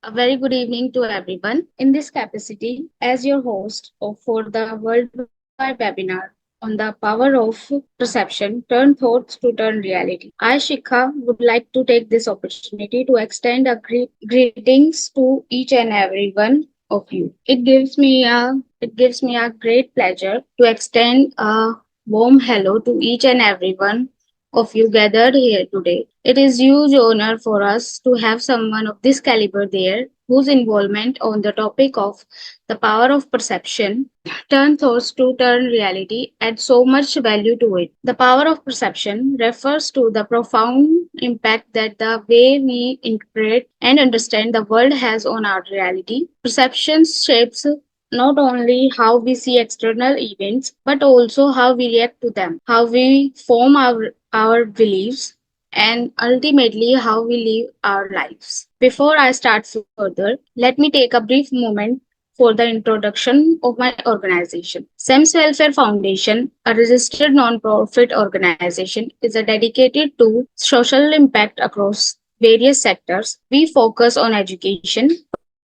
A very good evening to everyone. In this capacity, as your host for the worldwide webinar on the power of perception, turn thoughts to turn reality, I, Shikha, would like to take this opportunity to extend a greetings to each and every one of you. It gives me a great pleasure to extend a warm hello to each and every one of you gathered here today. It is huge honor for us to have someone of this caliber there whose involvement on the topic of the power of perception, turn thoughts to turn reality, adds so much value to it. The power of perception refers to the profound impact that the way we interpret and understand the world has on our reality. Perception shapes not only how we see external events, but also how we react to them, how we form our beliefs, and ultimately how we live our lives. Before I start further, let me take a brief moment for the introduction of my organization. SEMS Welfare Foundation, a registered non-profit organization, is a dedicated to social impact across various sectors. We focus on education,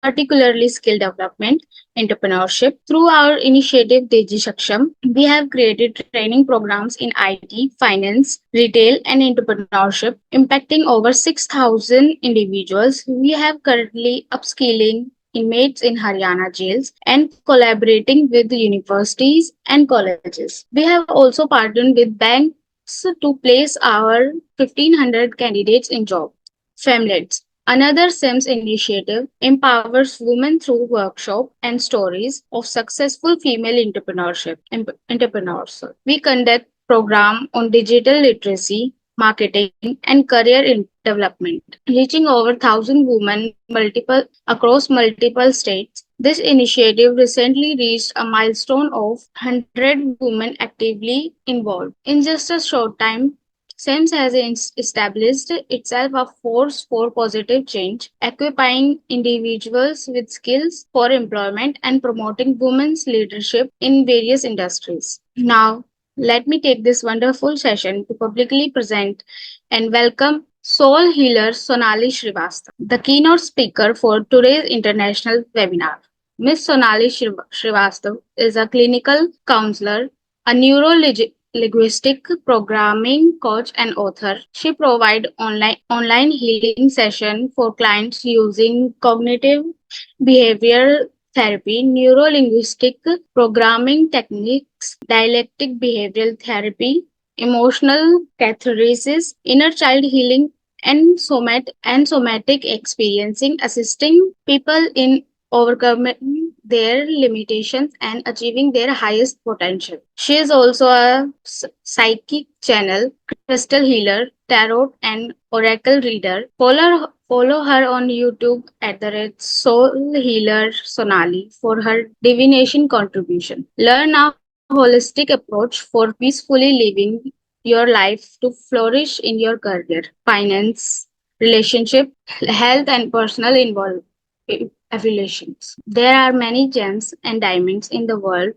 particularly skill development, entrepreneurship. Through our initiative Teji Shaksham, we have created training programs in IT, finance, retail, and entrepreneurship, impacting over 6,000 individuals. We have currently upskilling inmates in Haryana jails and collaborating with universities and colleges. We have also partnered with banks to place our 1,500 candidates in job. Femlets. Another SIMS initiative empowers women through workshops and stories of successful female entrepreneurs. We conduct program on digital literacy, marketing, and career development, reaching over 1,000 women across multiple states. This initiative recently reached a milestone of 100 women actively involved. In just a short time, SEMS has established itself a force for positive change, equipping individuals with skills for employment and promoting women's leadership in various industries. Now, let me take this wonderful session to publicly present and welcome soul healer Sonali Srivastava, the keynote speaker for today's international webinar. Ms. Sonali Srivastava is a clinical counselor, a linguistic programming coach and author. She provides online healing session for clients using cognitive behavioral therapy, neuro-linguistic programming techniques, dialectic behavioral therapy, emotional catharsis, inner child healing, and somatic experiencing, assisting people in overcoming their limitations and achieving their highest potential. She is also a psychic channel, crystal healer, tarot, and oracle reader. Follow her on YouTube at the red Soul Healer Sonali for her divination contribution. Learn a holistic approach for peacefully living your life to flourish in your career, finance, relationship, health, and personal affiliations. There are many gems and diamonds in the world,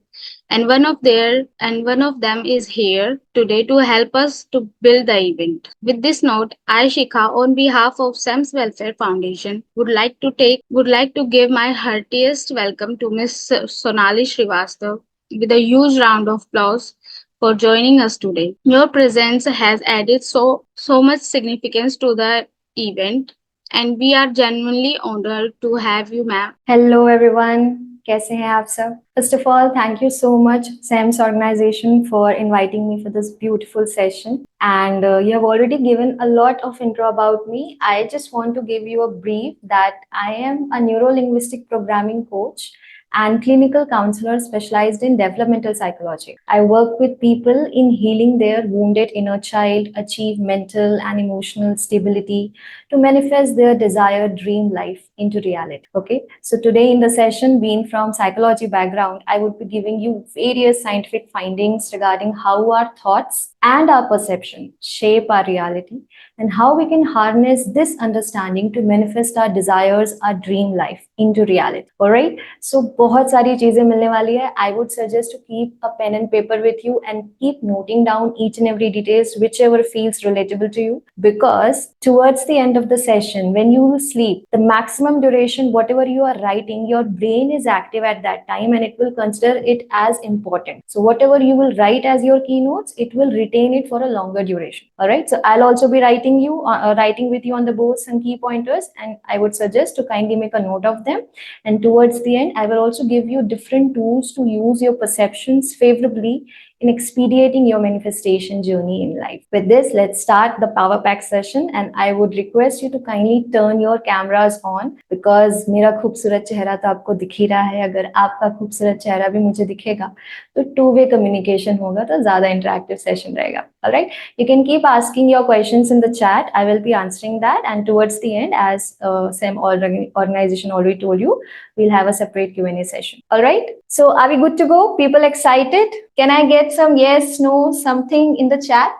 and one of them is here today to help us to build the event. With this note, I, Shikha, on behalf of Sam's Welfare Foundation, would like to give my heartiest welcome to Miss Sonali Srivastav with a huge round of applause for joining us today. Your presence has added so much significance to the event, and we are genuinely honored to have you, ma'am. Hello everyone, कैसे हैं आप सब? First of all, thank you so much, SAMS organization, for inviting me for this beautiful session. And you have already given a lot of intro about me. I just want to give you a brief that I am a neuro-linguistic programming coach and clinical counselor specialized in developmental psychology. I work with people in healing their wounded inner child, achieve mental and emotional stability to manifest their desired dream life into reality. Okay, so today in the session, being from psychology background, I would be giving you various scientific findings regarding how our thoughts and our perception shape our reality, and how we can harness this understanding to manifest our desires, our dream life into reality. All right. So बहुत सारी चीजें मिलने वाली है. I would suggest to keep a pen and paper with you and keep noting down each and every details whichever feels relatable to you, because towards the end of the session, when you will sleep, the maximum duration, whatever you are writing, your brain is active at that time and it will consider it as important. So whatever you will write as your keynotes, it will retain it for a longer duration. All right. So I'll also be writing with you on the board some key pointers, and I would suggest to kindly make a note of them. And towards the end, I will also give you different tools to use your perceptions favorably in expediting your manifestation journey in life. With this, let's start the Power Pack session, and I would request you to kindly turn your cameras on, because मेरा खूबसूरत चेहरा तो आपको दिख ही रहा है. अगर आपका खूबसूरत चेहरा भी मुझे दिखेगा तो टू-वे कम्युनिकेशन होगा, तो ज़्यादा इंटरेक्टिव सेशन रहेगा. All right, you can keep asking your questions in the chat. I will be answering that, and towards the end, as SEM organization already told you, we'll have a separate Q&A session. All right, so are we good to go? People excited? Can I get some yes, no, something in the chat?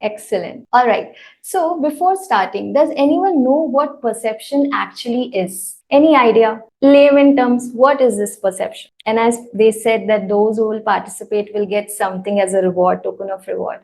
Excellent. All right. So before starting, does anyone know what perception actually is? Any idea? Layman terms, what is this perception? And as they said that those who will participate will get something as a reward, token of reward.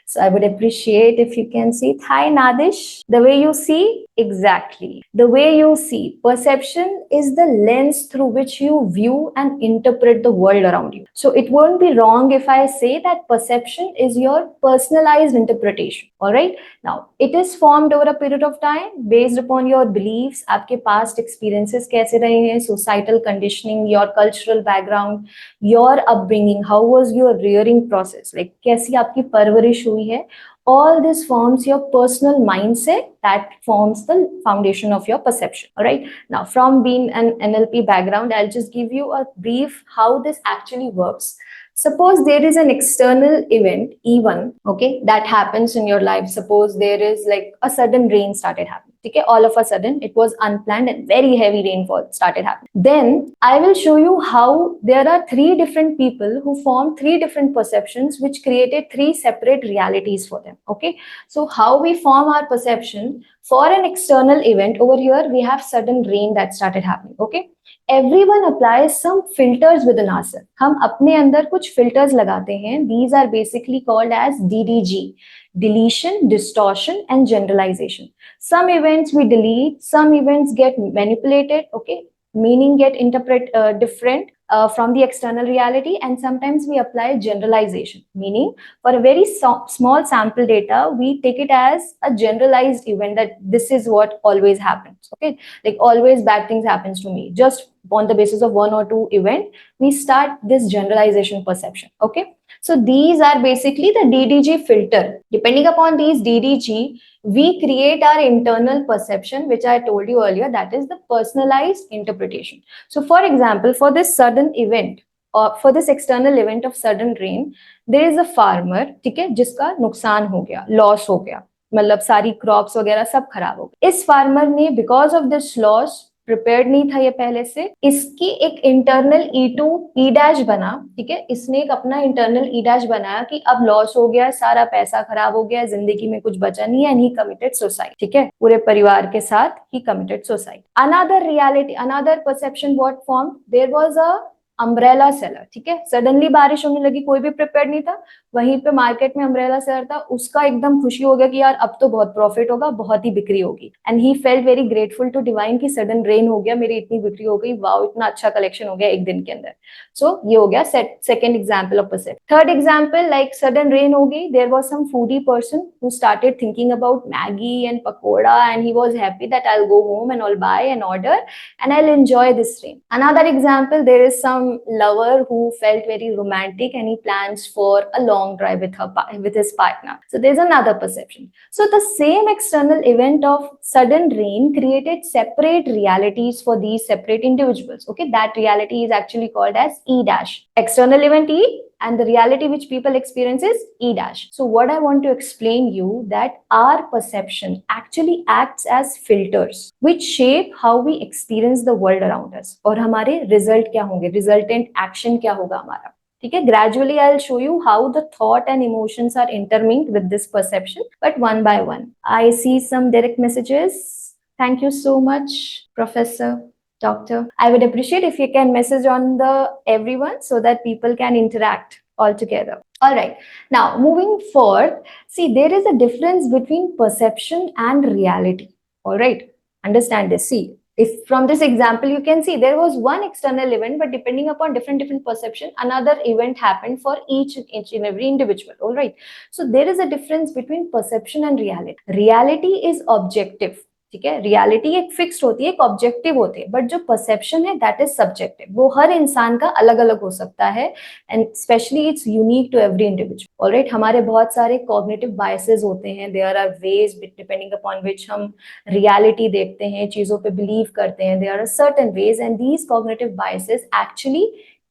So I would appreciate if you can see it. Hi, Nadish. The way you see, exactly. The way you see. Perception is the lens through which you view and interpret the world around you. So it won't be wrong if I say that perception is your personalized interpretation. All right. Now, it is formed over a period of time based upon your beliefs, आपके past experiences कैसे रहे हैं, societal conditioning, your cultural background, your upbringing, how was your rearing process, like कैसी आपकी परवरिश हुई है. All this forms your personal mindset that forms the foundation of your perception. All right. Now, from being an NLP background, I'll just give you a brief how this actually works. Suppose there is an external event, E1, okay, that happens in your life. Suppose there is like a sudden rain started happening. Okay, all of a sudden it was unplanned and very heavy rainfall started happening. Then I will show you how there are three different people who form three different perceptions which created three separate realities for them. Okay, so how we form our perception for an external event. Over here we have sudden rain that started happening. Okay, everyone applies some filters within ourselves. हम अपने अंदर कुछ filters लगाते हैं. These are basically called as DDG. Deletion, distortion, and generalization. Some events we delete, some events get manipulated, okay, meaning get interpreted different from the external reality, and sometimes we apply generalization, meaning for a very small sample data, we take it as a generalized event that this is what always happens, okay, like always bad things happens to me. Just on the basis of one or two event, we start this generalization perception, okay. So these are basically the DDG filter. Depending upon these DDG, we create our internal perception, which I told you earlier, that is the personalized interpretation. So for example, for this sudden event, or for this external event of sudden rain, there is a farmer, ठीक है, जिसका नुकसान हो गया, loss हो गया, मतलब सारी क्रॉप्स वगैरह सब खराब हो गए. इस फार्मर ने because of this loss prepared नहीं था ये पहले से, इसकी एक इंटरनल E2 ई डैश बना, ठीक है, इसने एक अपना इंटरनल ई डैश बनाया कि अब लॉस हो गया, सारा पैसा खराब हो गया, जिंदगी में कुछ बचा नहीं है, एंड ही कमिटेड सुसाइड. ठीक है, पूरे परिवार के साथ ही committed suicide. Another reality, another perception what form, there was a umbrella seller. ठीक है, सडनली बारिश होने लगी, कोई भी प्रिपेयर नहीं था, वहीं पे मार्केट में अम्ब्रेला सेलर था, उसका एकदम खुशी हो गया कि यार अब तो बहुत प्रॉफिट होगा, बहुत ही बिक्री होगी, and he felt very grateful to divine कि सडन रेन हो गया, मेरी इतनी बिक्री हो गई, वाओ इतना अच्छा कलेक्शन हो गया एक दिन के अंदर. सो ये हो गया second example of perception. Third example, like sudden rain हो गई, there was some foodie person who started thinking about Maggi and pakora, and he was happy that I will go home and all buy and order and I will enjoy this rain. Another example, there is some lover who felt very romantic and he plans for a long drive with his partner. So there's another perception. So the same external event of sudden rain created separate realities for these separate individuals. Okay, that reality is actually called as E dash. External event E, and the reality which people experience is E dash. So what I want to explain you that our perception actually acts as filters which shape how we experience the world around us. और हमारे result क्या होंगे, resultant action क्या होगा हमारा. ठीक है, gradually I'll show you how the thought and emotions are interlinked with this perception, but one by one. I see some direct messages. Thank you so much, Professor, Doctor. I would appreciate if you can message on the everyone so that people can interact all together. All right, now moving forward, see, there is a difference between perception and reality. All right, understand this. See, if from this example you can see there was one external event, but depending upon different perception, another event happened for each and every individual. All right, so there is a difference between perception and reality. Reality is objective, ठीक है, reality एक fixed होती है, एक objective होती है, but जो perception है दैट इज सब्जेक्टिव, वो हर इंसान का अलग अलग हो सकता है, and specially it's unique to every individual. Alright, हमारे बहुत सारे कॉग्निटिव बायसेस होते हैं, there are ways depending upon which हम रियलिटी देखते हैं, चीजों पे बिलीव करते हैं, there are certain ways, and these cognitive biases actually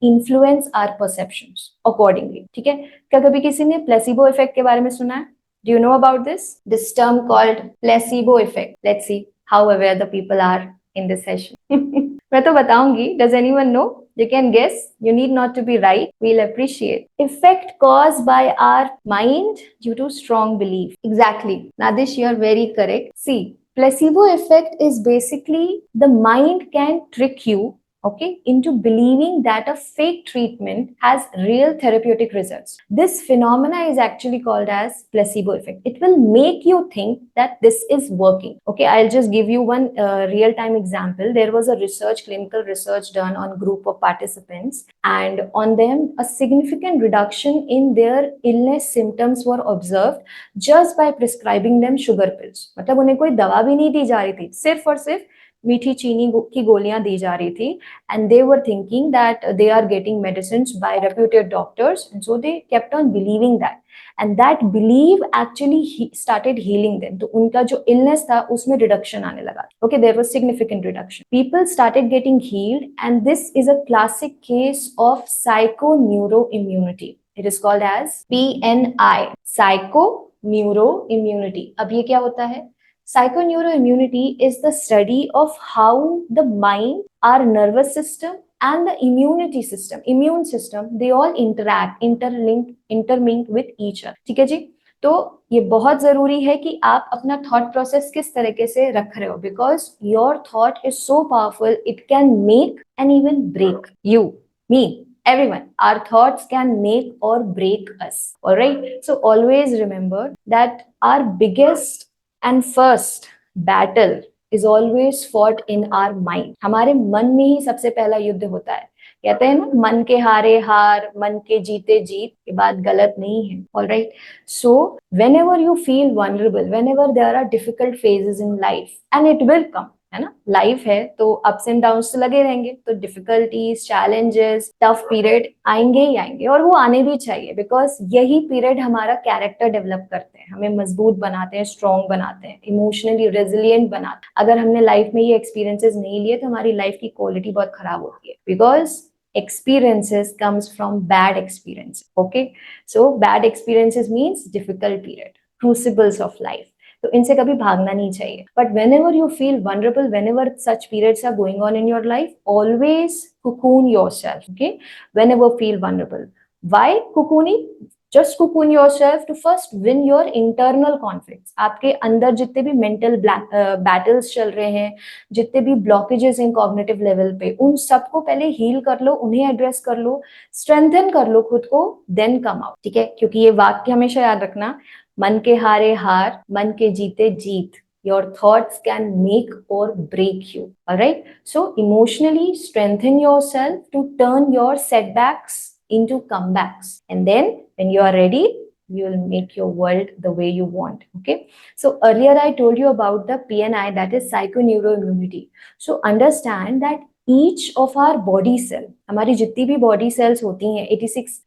influence our perceptions accordingly. ठीक है, क्या कभी किसी ने प्लेसिबो इफेक्ट के बारे में सुना है? Do you know about this? This term called placebo effect. Let's see how aware the people are in this session. मैं तो बताऊंगी. Does anyone know? You can guess. You need not to be right. We'll appreciate. Effect caused by our mind due to strong belief. Exactly. Nadish, you are very correct. See, placebo effect is basically the mind can trick you, okay, into believing that a fake treatment has real therapeutic results. This phenomena is actually called as placebo effect. It will make you think that this is working. Okay, I'll just give you one real-time example. There was a clinical research done on group of participants, and on them a significant reduction in their illness symptoms were observed just by prescribing them sugar pills. मतलब उन्हें कोई दवा भी नहीं दी जा रही थी, सिर्फ और सिर्फ मीठी चीनी की गोलियां दी जा रही थी, and they were thinking that they are getting medicines by reputed doctors, and so they kept on believing that, and that belief actually started healing them. तो उनका जो illness था उसमें reduction आने लगा. Okay, there was significant reduction. People started getting healed, and this is a classic case of psychoneuroimmunity. It is called as PNI, psychoneuroimmunity. अब ये क्या होता है? Psychoneuroimmunity is the study of how the mind, our nervous system, and the immune system, they all interact, interlinked with each other. ठीक है जी? तो ये बहुत जरूरी है कि आप अपना थॉट प्रोसेस किस तरीके से रख रहे हो, because your thought is so powerful, it can make and even break you, me, everyone. Our thoughts can make or break us. All right, so always remember that our biggest and first battle is always fought in our mind. हमारे मन में ही सबसे पहला युद्ध होता है. कहते हैं ना, मन के हारे हार, मन के जीते जीत. ये बात गलत नहीं है. All right, so whenever you feel vulnerable, whenever there are difficult phases in life, and it will come, है ना, लाइफ है तो अप्स एंड डाउन्स तो लगे रहेंगे, तो डिफिकल्टीज, चैलेंजेस, टफ पीरियड आएंगे ही आएंगे, और वो आने भी चाहिए, बिकॉज यही पीरियड हमारा कैरेक्टर डेवलप करते हैं, हमें मजबूत बनाते हैं, स्ट्रॉन्ग बनाते हैं, इमोशनली रेजिलिएंट बनाते हैं. अगर हमने लाइफ में ये एक्सपीरियंसेस नहीं लिए तो हमारी लाइफ की क्वालिटी बहुत खराब होती है, because experiences comes from bad experience. Okay, so bad experiences means difficult period, crucibles of life. तो इनसे कभी भागना नहीं चाहिए. But whenever you feel vulnerable, whenever such periods are going on in your life, always cocoon yourself. Okay, whenever feel vulnerable. Why cocooning? Just cocoon yourself to first win your internal conflicts. आपके अंदर जितने भी mental battles चल रहे हैं, जितने भी blockages हैं cognitive level पे, उन सबको पहले heal कर लो, उन्हें address कर लो, strengthen कर लो खुद को, then come out. ठीक है, क्योंकि ये वाक्य हमेशा याद रखना, मन के हारे हार, मन के जीते जीत. Your thoughts can make or break you. All right, so emotionally strengthen yourself to turn your setbacks into comebacks, and then when you are ready, you will make your world the way you want. Okay, so earlier I told you about the PNI, that is psychoneuroimmunity. So understand that each of our body cell, हमारी जितनी भी body cells होती हैं, 86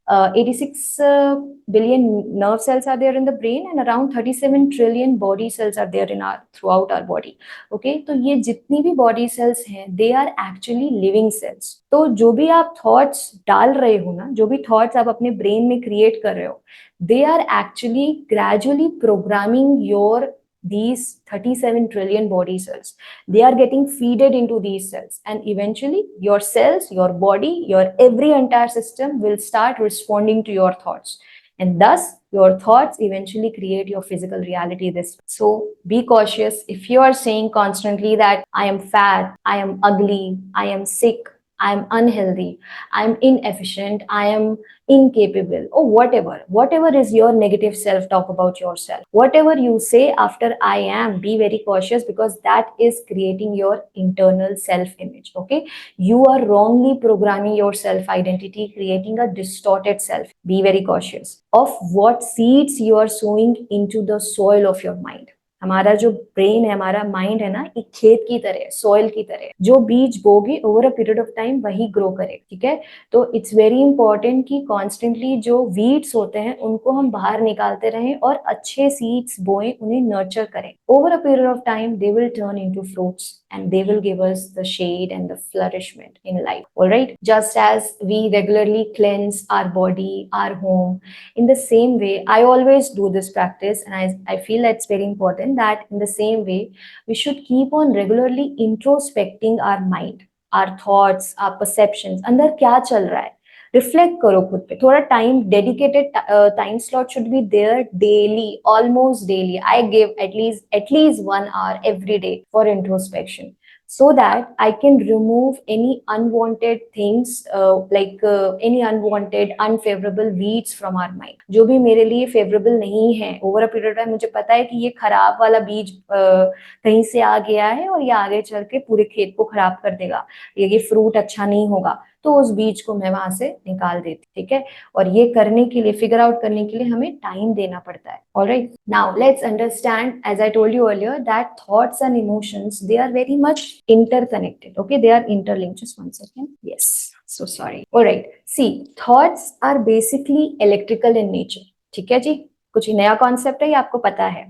billion nerve cells are there in the brain, and around 37 trillion body cells are there in throughout our body. Okay, तो ये जितनी भी body cells हैं, they are actually living cells. तो जो भी आप thoughts डाल रहे हो ना, जो भी thoughts आप अपने brain में create कर रहे हो, they are actually gradually programming your these 37 trillion body cells. They are getting feeded into these cells, and eventually your cells, your body, your every entire system will start responding to your thoughts. And thus, your thoughts eventually create your physical reality this way. So be cautious. If you are saying constantly that I am fat, I am ugly, I am sick, I am unhealthy, I am inefficient, I am incapable, or whatever is your negative self talk about yourself, whatever you say after I am, be very cautious, because that is creating your internal self image. Okay, you are wrongly programming your self identity, creating a distorted self. Be very cautious of what seeds you are sowing into the soil of your mind. हमारा जो brain है, हमारा mind है ना, एक खेत की तरह, सॉइल की तरह, जो बीज बोगे over a period of time वही ग्रो करे. ठीक है, तो इट्स वेरी इंपॉर्टेंट कि कॉन्स्टेंटली जो वीड्स होते हैं उनको हम बाहर निकालते रहें और अच्छे सीड्स बोएं, उन्हें नर्चर करें. Over a period of time they will turn into fruits and they will give us the shade and the flourishment in life. All right, just as we regularly cleanse our body, our home, in the same way, I always do this practice, and I feel that's very important, that in the same way we should keep on regularly introspecting our mind, our thoughts, our perceptions. अंदर क्या चल रहा है, reflect करो खुद पे. थोड़ा time, dedicated time slot should be their daily, almost daily. I give at least 1 hour every day for introspection, so that I can remove any unwanted things, any unwanted, unfavorable weeds from our mind. जो भी मेरे लिए favorable नहीं है, over a period of time मुझे पता है कि ये खराब वाला बीज कहीं से आ गया है और ये आगे चल के पूरे खेत को खराब कर देगा, ये फ्रूट अच्छा नहीं होगा, तो उस बीज को मैं वहां से निकाल देती. ठीक है, और ये करने के लिए, फिगर आउट करने के लिए हमें टाइम देना पड़ता है. Alright, now let's understand, as I told you earlier, that thoughts and emotions, they are very much interconnected. Okay, they are interlinked. Just one second. Yes, so sorry. All right, see, thoughts are basically electrical in nature. ठीक है जी, कुछ नया concept है, ये आपको पता है.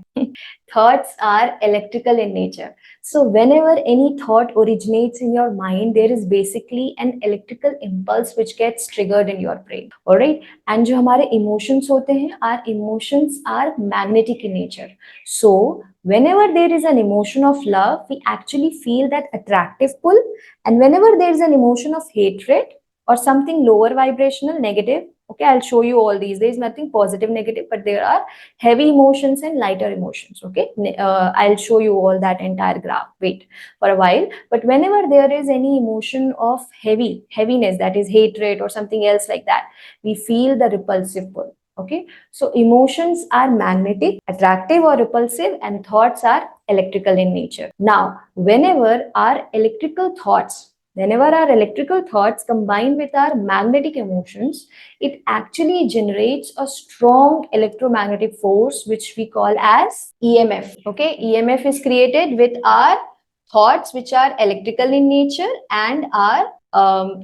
Thoughts are electrical in nature. So whenever any thought originates in your mind, there is basically an electrical impulse which gets triggered in your brain. All right, and जो हमारे emotions होते हैं, our emotions are magnetic in nature. So whenever there is an emotion of love, we actually feel that attractive pull, and whenever there is an emotion of hatred or something lower vibrational, negative, okay, I'll show you all these. There is nothing positive, negative, but there are heavy emotions and lighter emotions. Okay, I'll show you all that entire graph. Wait for a while. But whenever there is any emotion of heaviness, that is hatred or something else like that, we feel the repulsive pull. Okay, so emotions are magnetic, attractive or repulsive, and thoughts are electrical in nature. Now, whenever our electrical thoughts combine with our magnetic emotions, it actually generates a strong electromagnetic force which we call as EMF. Okay, EMF is created with our thoughts which are electrical in nature and our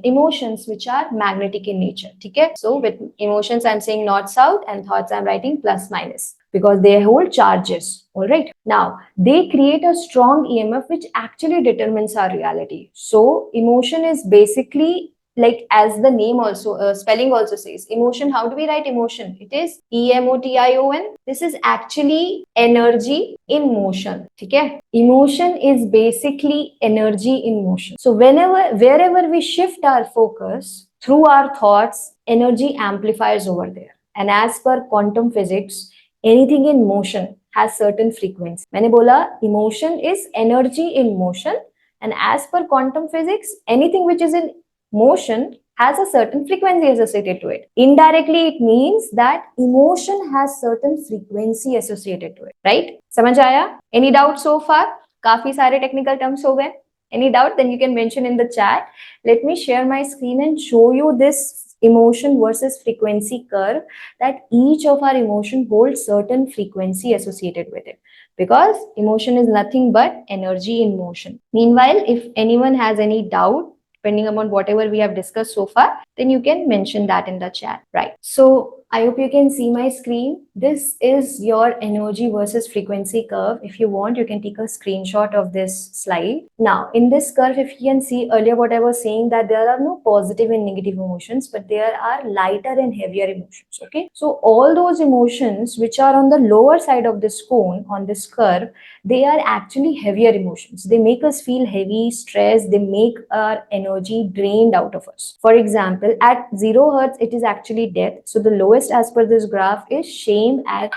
emotions which are magnetic in nature. Okay, so with emotions I'm saying north south, and thoughts I'm writing plus minus, because they hold charges. All right, now they create a strong EMF which actually determines our reality. So emotion is basically, like as the name also, spelling also says, emotion. How do we write emotion? It is EMOTION. This is actually energy in motion. Okay, emotion is basically energy in motion. So wherever we shift our focus through our thoughts, energy amplifies over there. And as per quantum physics, anything in motion has certain frequency. मैंने बोला emotion is energy in motion, and as per quantum physics, anything which is in motion has a certain frequency associated to it. Indirectly, it means that emotion has certain frequency associated to it. Right? समझ आया? Any doubt so far? काफी सारे technical terms हो गए. Any doubt? Then you can mention in the chat. Let me share my screen and show you this emotion versus frequency curve, that each of our emotion holds certain frequency associated with it, because emotion is nothing but energy in motion. Meanwhile, if anyone has any doubt depending upon whatever we have discussed so far, then you can mention that in the chat. Right, so I hope you can see my screen. This is your energy versus frequency curve. If you want, you can take a screenshot of this slide. Now, in this curve, if you can see earlier what I was saying, that there are no positive and negative emotions, but there are lighter and heavier emotions. Okay. So all those emotions which are on the lower side of this cone, on this curve, they are actually heavier emotions. They make us feel heavy, stressed, they make our energy drained out of us. For example, at 0 hertz, it is actually death. So the lowest as per this graph is shame at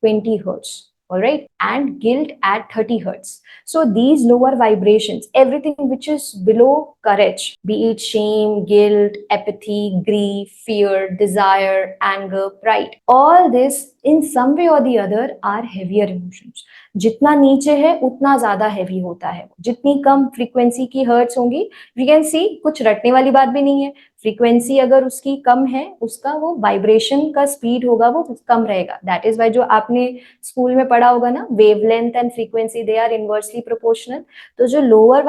20 hertz. All right, and guilt at 30 hertz. So these lower vibrations, everything which is below courage, be it shame, guilt, apathy, grief, fear, desire, anger, pride, all this in some way or the other are heavier emotions. जितना नीचे है उतना ज्यादा heavy होता है, जितनी कम frequency की hertz होंगी, वी कैन सी, कुछ रटने वाली बात भी नहीं है, फ्रीक्वेंसी अगर उसकी कम है, उसका वो वाइब्रेशन का स्पीड होगा वो कम रहेगा. दैट इज वाई जो आपने स्कूल में पढ़ा होगा ना, wavelength and frequency they are inversely proportional. तो जो लोअर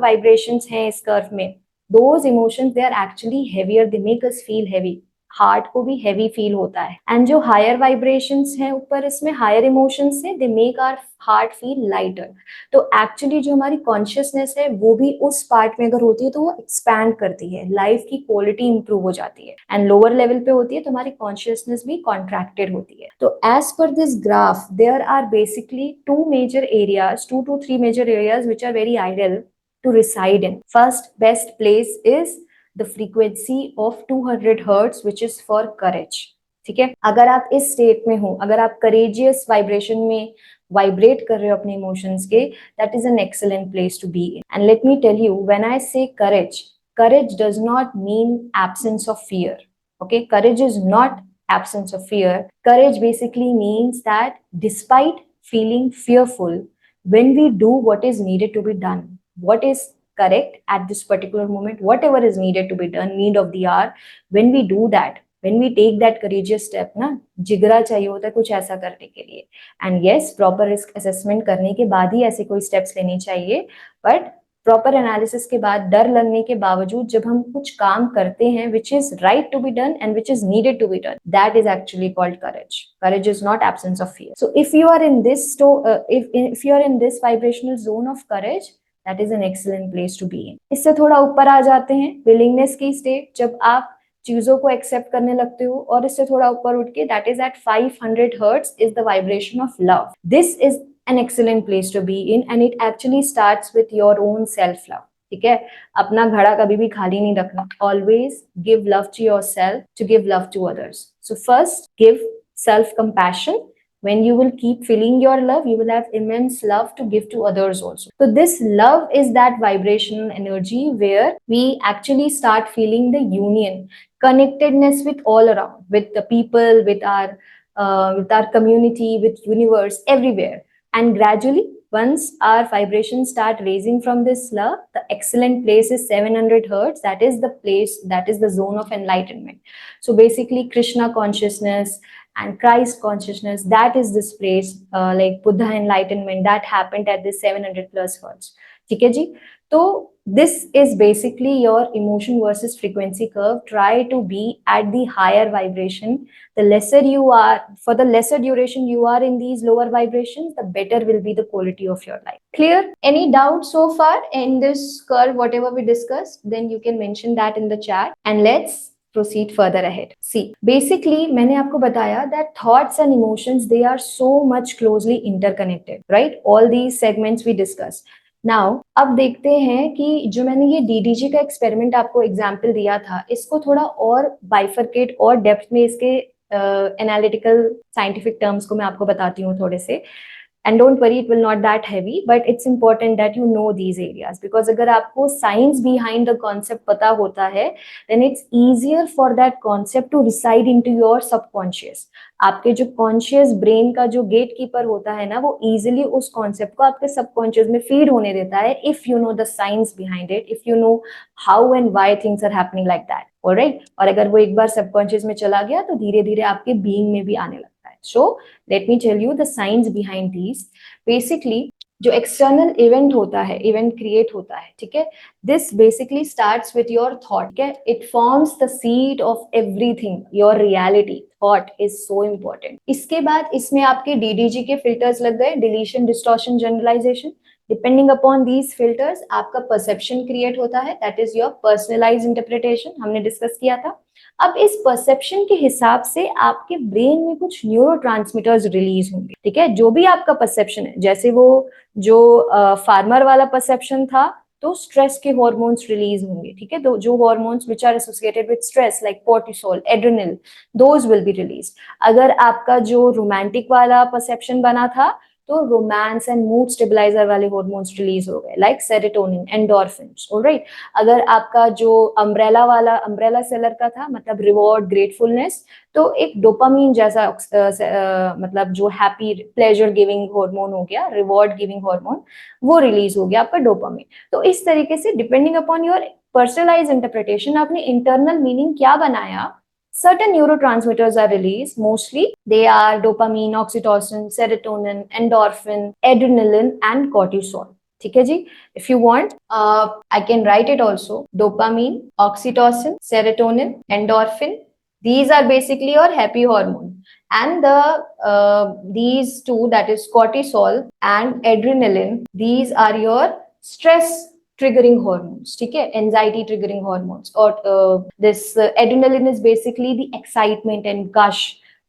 वाइब्रेशंस हैं इस कर्व में, those emotions they are actually heavier, they make us feel heavy. Heart को भी हेवी फील होता है. एंड जो हायर वाइब्रेशंस हैं ऊपर, इसमें हायर इमोशंस हैं, they make our heart feel lighter. तो एक्चुअली जो हमारी कॉन्शियसनेस है वो भी उस पार्ट में अगर होती है तो वो एक्सपैंड करती है, लाइफ की क्वालिटी इंप्रूव हो जाती है. एंड लोअर लेवल पे होती है तो हमारी कॉन्शियसनेस भी कॉन्ट्रैक्टेड होती है. तो as per this graph, there are basically 2 to 3 major areas which are very ideal to reside in. First best place is the frequency of 200 hertz which is for courage. ठीक है, अगर आप इस state में हो, अगर आप करेजियस वाइब्रेशन में वाइब्रेट कर रहे हो अपने इमोशंस के, that is an excellent place to be in. And let me tell you, when I say courage, courage does not mean absence of fear. Okay, courage is not absence of fear. Courage basically means that despite feeling fearful, when we do what is needed to be done, what is correct at this particular moment, whatever is needed to be done, need of the hour, when we do that, when we take that courageous step ना, जिगरा चाहिए होता है कुछ ऐसा करने के लिए. And yes, proper risk assessment करने के बाद ही ऐसे कोई स्टेप्स लेने चाहिए. बट प्रॉपर एनालिसिस के बाद, डर लगने के बावजूद जब हम कुछ काम करते हैं which is right to be done and which is needed to be done, that is actually called courage. Courage is not absence of fear. So if you are in this if you are in this vibrational zone of courage, that is an excellent place to be in. इससे थोड़ा ऊपर आ जाते हैं, willingness की state, जब आप चीजों को एक्सेप्ट करने लगते हो. और इससे थोड़ा ऊपर उठ के, that is at 500 hertz is the vibration of love. This is an excellent place to be in and it actually starts with your own self love. ठीक है, अपना घड़ा कभी भी खाली नहीं रखना. Always give love to yourself to give love to others. So first give self compassion. When you will keep feeling your love, you will have immense love to give to others also. So this love is that vibrational energy where we actually start feeling the union, connectedness with all around, with the people, with our community, with universe, everywhere. And gradually, once our vibrations start raising from this love, the excellent place is 700 hertz. That is the place, that is the zone of enlightenment. So basically, Krishna consciousness and Christ consciousness, that is this place, like Buddha enlightenment, that happened at this 700 plus hertz. ठीक है जी. तो this is basically your emotion versus frequency curve. Try to be at the higher vibration. The lesser you are, for the lesser duration you are in these lower vibrations, the better will be the quality of your life. Clear? Any doubt so far in this curve, whatever we discussed? Then you can mention that in the chat and let's proceed further ahead. See, basically मैंने आपको बताया that thoughts and emotions, they are so much closely interconnected, right? All these segments we discussed. Now, अब देखते हैं कि जो मैंने ये DDG का एक्सपेरिमेंट आपको एग्जाम्पल दिया था, इसको थोड़ा और बाइफरकेट और डेप्थ में इसके एनालिटिकल साइंटिफिक टर्म्स को मैं आपको बताती हूँ थोड़े से. And don't worry, it will not that heavy, but it's important that you know these areas, because अगर आपको science behind the concept पता होता है, then it's easier for that concept to reside into your subconscious. आपके जो conscious brain का जो gatekeeper होता है ना, वो easily उस concept को आपके subconscious में feed होने देता है, if you know the science behind it, if you know how and why things are happening like that. Alright? और अगर वो एक बार subconscious में चला गया तो धीरे धीरे आपके being में भी आने लगता है. So let me tell you the science behind these. Basically, जो एक्सटर्नल इवेंट होता है, इवेंट क्रिएट होता है, ठीक है, this basically starts with your thought, ठीक है, it forms the seed of everything, your reality, thought is so important. इसके बाद इसमें आपके डीडीजी के फिल्टर्स लग गए, deletion, distortion, generalisation. Depending upon these filters आपका परसेप्शन क्रिएट होता है, that is your personalised interpretation, हमने डिस्कस किया था। अब इस परसेप्शन के हिसाब से आपके ब्रेन में कुछ न्यूरोट्रांसमीटर्स रिलीज होंगे, ठीक है, जो भी आपका परसेप्शन है, जैसे वो जो फार्मर वाला परसेप्शन था, तो स्ट्रेस के हॉर्मोन्स रिलीज होंगे, ठीक है, तो जो hormones which are associated with stress like cortisol, adrenal, those will be release. अगर आपका जो रोमांटिक वाला परसेप्शन बना था, तो रोमांस एंड मूड स्टेबलाइजर वाले हॉर्मोन्स रिलीज हो गए लाइक सेरोटोनिन, एंडोर्फिन्स, ऑलराइट। अगर आपका जो अम्ब्रेला सेलर का था, मतलब रिवॉर्ड, ग्रेटफुलनेस, तो एक डोपामीन जैसा मतलब जो हैप्पी प्लेजर गिविंग हार्मोन हो गया, रिवॉर्ड गिविंग हार्मोन, वो रिलीज हो गया आपका डोपामीन। तो इस तरीके से depending upon your personalised interpretation, आपने इंटरनल मीनिंग क्या बनाया, certain neurotransmitters are released. Mostly they are dopamine, oxytocin, serotonin, endorphin, adrenaline and cortisol. ठीक है जी, if you want I can write it also, dopamine, oxytocin, serotonin, endorphin, these are basically your happy hormone, and these two, that is cortisol and adrenaline, these are your stress triggering hormones, ठीक है, anxiety triggering hormones, और this adrenaline is basically the excitement and gush,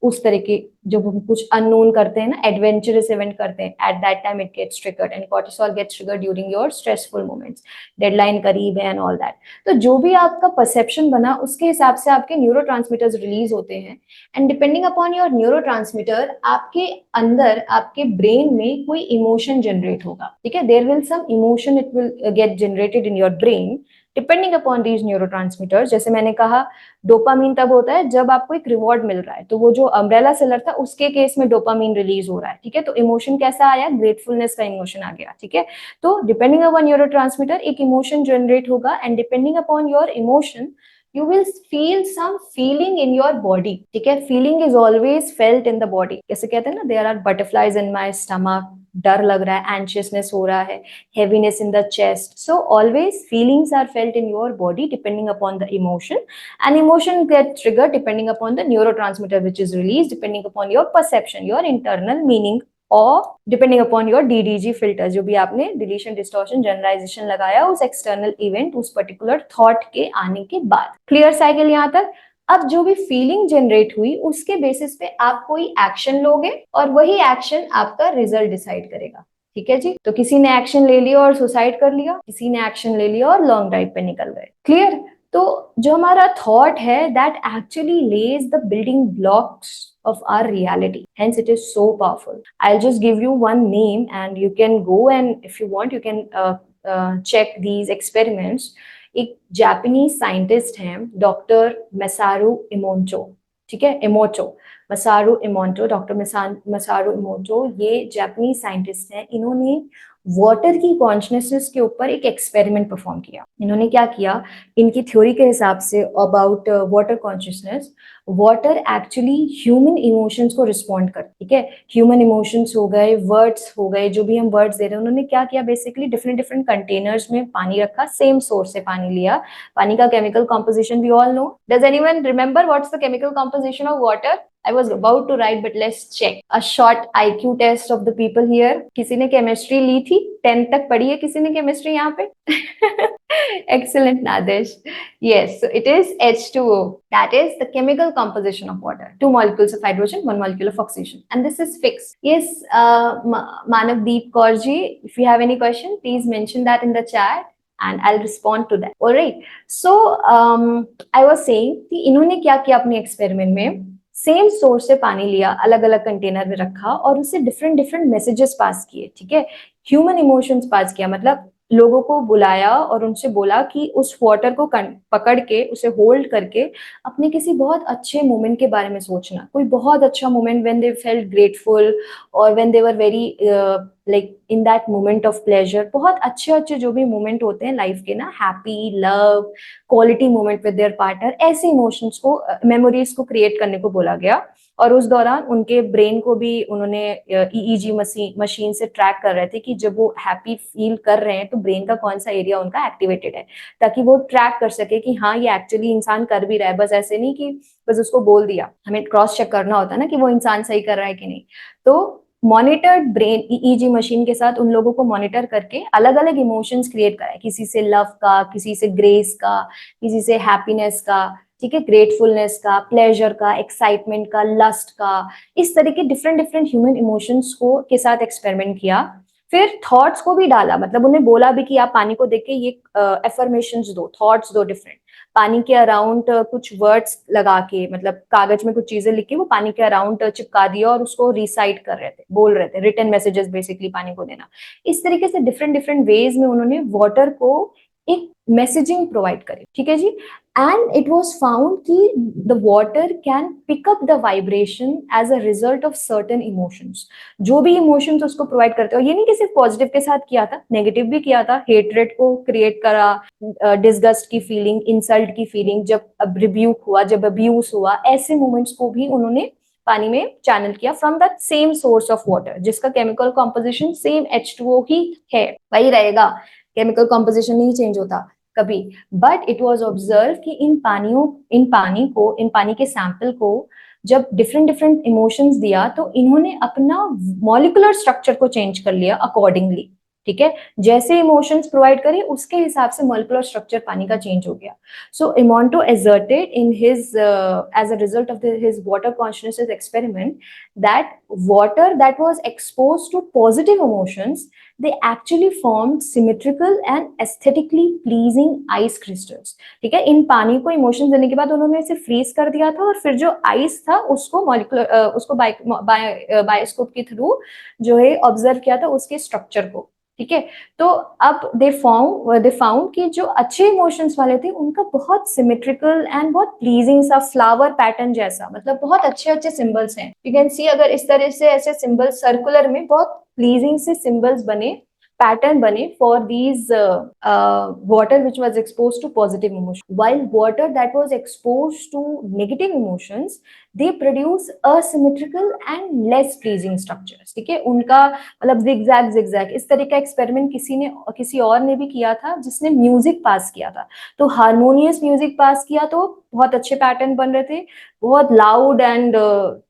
उस तरह के जब हम कुछ unknown करते हैं ना, एडवेंचरस इवेंट करते हैं, at that time it gets triggered, and cortisol gets triggered during your stressful moments, deadline करीब है एंड ऑल दैट। तो जो भी आपका परसेप्शन बना, उसके हिसाब से आपके न्यूरोट्रांसमीटर्स रिलीज होते हैं, and depending upon your neurotransmitter आपके अंदर, आपके ब्रेन में कोई इमोशन जनरेट होगा, ठीक है, there will some emotion, it will get generated in your brain depending upon these neurotransmitters. जैसे मैंने कहा, डोपामीन तब होता है जब आपको एक रिवॉर्ड मिल रहा है, तो वो जो अम्ब्रेला सेलर था उसके केस में डोपामीन रिलीज हो रहा है, ठीक है, तो इमोशन कैसा आया, ग्रेटफुलनेस का इमोशन आ गया, ठीक है। तो डिपेंडिंग अपॉन न्यूरोट्रांसमीटर एक इमोशन जनरेट होगा, and depending upon your emotion you will feel some feeling in your body, ठीक है, feeling is always felt in the body, कैसे कहते हैं ना, there are butterflies in my stomach, डर लग रहा है, anxiousness हो रहा है, heaviness in the chest, so always feelings are felt in your body depending upon the emotion, and emotion get triggered depending upon the neurotransmitter which is released, depending upon your perception, your internal meaning, और depending upon your DDG filter, जो भी आपने deletion, distortion, generalisation लगाया उस external event, उस particular thought के आने के बाद। क्लियर साइकिल यहाँ तक। अब जो भी फीलिंग जनरेट हुई उसके बेसिस पे आप कोई एक्शन लोगे, और वही एक्शन आपका रिजल्ट डिसाइड करेगा, ठीक है जी। तो किसी ने एक्शन ले लिया और सुसाइड कर लिया, किसी ने एक्शन ले लिया और लॉन्ग ड्राइव पे निकल गए। क्लियर। तो जो हमारा थॉट है, that actually Lay's the building blocks of our reality, hence it is so powerful. I'll just give you one name and you can go, and if you want you can check these experiments. एक Japanese scientist हैं, doctor मसारू इमोटो, ठीक है, इमोटो, मसारू इमोटो, doctor मसारू इमोटो, ये Japanese scientist हैं। इन्होंने water की consciousness के ऊपर एक एक्सपेरिमेंट परफॉर्म किया। इन्होंने क्या किया, इनकी थ्योरी के हिसाब say about water consciousness, water actually human emotions को रिस्पॉन्ड कर, ठीक है, ह्यूमन इमोशंस हो गए, वर्ड्स हो गए, जो भी हम वर्ड्स दे रहे हैं, उन्होंने क्या किया, बेसिकली डिफरेंट डिफरेंट कंटेनर्स में पानी रखा, सेम सोर्स से पानी लिया। पानी का chemical composition we all know. Does anyone remember what's the chemical composition of water? I was about to write, but let's check. A short IQ test of the people here. किसी ने chemistry ली थी? 10th तक पढ़ी है किसी ने chemistry यहाँ पे? Excellent, Nadesh. Yes, so it is H2O. That is the chemical composition of water. 2 molecules of hydrogen, 1 molecule of oxygen. And this is fixed. Yes, Manavdeep Kaur ji, if you have any question, please mention that in the chat and I'll respond to that. All right. So, I was saying कि इन्होंने क्या किया अपने experiment में, same source से पानी लिया, अलग अलग कंटेनर में रखा और उससे डिफरेंट डिफरेंट मैसेजेस पास किए, ठीक है, ह्यूमन इमोशंस पास किया, मतलब लोगों को बुलाया और उनसे बोला कि उस वाटर को पकड़ के, उसे होल्ड करके अपने किसी बहुत अच्छे मोमेंट के बारे में सोचना, कोई बहुत अच्छा moment when they felt grateful और when they were very like in that moment of pleasure, बहुत अच्छे अच्छे जो भी मोमेंट होते हैं लाइफ के ना, happy, love, quality moment with their partner, ऐसे इमोशंस को, मेमोरीज को क्रिएट करने को बोला गया। और उस दौरान उनके ब्रेन को भी उन्होंने ईईजी मशीन से ट्रैक कर रहे थे कि जब वो हैप्पी फील कर रहे हैं तो ब्रेन का कौन सा एरिया उनका एक्टिवेटेड है, ताकि वो ट्रैक कर सके कि हाँ ये एक्चुअली इंसान कर भी रहा है, बस ऐसे नहीं कि बस उसको बोल दिया। हमें क्रॉस चेक करना होता है ना कि वो इंसान सही कर रहा है कि नहीं। तो मॉनिटर्ड ब्रेन ईईजी मशीन के साथ उन लोगों को मॉनिटर करके अलग अलग इमोशंस क्रिएट कराए, किसी से लव का, किसी से ग्रेस का, किसी से हैप्पीनेस का, ठीक है, ग्रेटफुलनेस का, प्लेजर का, एक्साइटमेंट का, लस्ट का, इस तरीके डिफरेंट डिफरेंट ह्यूमन इमोशंस को के साथ एक्सपेरिमेंट किया। फिर थॉट्स को भी डाला, मतलब उन्हें बोला भी कि आप पानी को देख के ये एफर्मेशंस दो, थॉट्स दो डिफरेंट, पानी के अराउंड कुछ वर्ड्स लगा के, मतलब कागज में कुछ चीजें लिख के वो पानी के अराउंड चिपका दिया और उसको रिसाइट कर रहे थे, बोल रहे थे, रिटन मैसेजेस बेसिकली पानी को देना। इस तरीके से डिफरेंट डिफरेंट वेज में उन्होंने वाटर को एक मैसेजिंग प्रोवाइड करी, ठीक है जी। and it was found कि the water can pick up the vibration as a result of certain emotions। जो भी इमोशंस उसको प्रोवाइड करते हो, ये नहीं कि सिर्फ पॉजिटिव के साथ किया था, नेगेटिव भी किया था, हेट्रेड को क्रिएट करा, डिसगस्ट की फीलिंग, इंसल्ट की फीलिंग, जब रिब्यूक हुआ, जब अब्यूज हुआ, ऐसे मोमेंट्स को भी उन्होंने पानी में चैनल किया from the same source of water, जिसका केमिकल कॉम्पोजिशन सेम H2O ही है, वही रहेगा, केमिकल कॉम्पोजिशन नहीं चेंज होता कभी। बट इट वॉज ऑब्जर्व कि इन पानी के सैंपल को जब डिफरेंट डिफरेंट इमोशंस दिया तो इन्होंने अपना मॉलिकुलर स्ट्रक्चर को चेंज कर लिया अकॉर्डिंगली, ठीक है, जैसे इमोशंस प्रोवाइड करे उसके हिसाब से मॉलिकुलर स्ट्रक्चर पानी का चेंज हो गया। सो इमोंटो asserted in his as a result of his water consciousness experiment that water that was exposed to positive emotions, they actually formed symmetrical and aesthetically pleasing ice crystals, ठीक है। इन पानी को emotions देने के बाद उन्होंने इसे फ्रीज कर दिया था और फिर जो आइस था उसको मॉलिकुलर उसको बायोस्कोप के थ्रू जो है ऑब्जर्व किया था उसके स्ट्रक्चर को, ठीक है। तो अब दे फाउंड कि जो अच्छे इमोशंस वाले थे उनका बहुत सिमेट्रिकल एंड बहुत प्लीजिंग सा फ्लावर पैटर्न जैसा, मतलब बहुत अच्छे अच्छे सिंबल्स हैं। यू कैन सी, अगर इस तरह से ऐसे सिंबल्स सर्कुलर में बहुत प्लीजिंग से सिंबल्स बने, पैटर्न बने for these water which was exposed to positive emotions, while water that was exposed to negative emotions, they produce asymmetrical and less pleasing structures, ठीक है। उनका मतलब जिगजैग जिगजैग इस तरह का एक्सपेरिमेंट किसी और ने भी किया था, जिसने म्यूजिक पास किया था। तो हारमोनियस म्यूजिक पास किया तो बहुत अच्छे पैटर्न बन रहे थे, बहुत loud and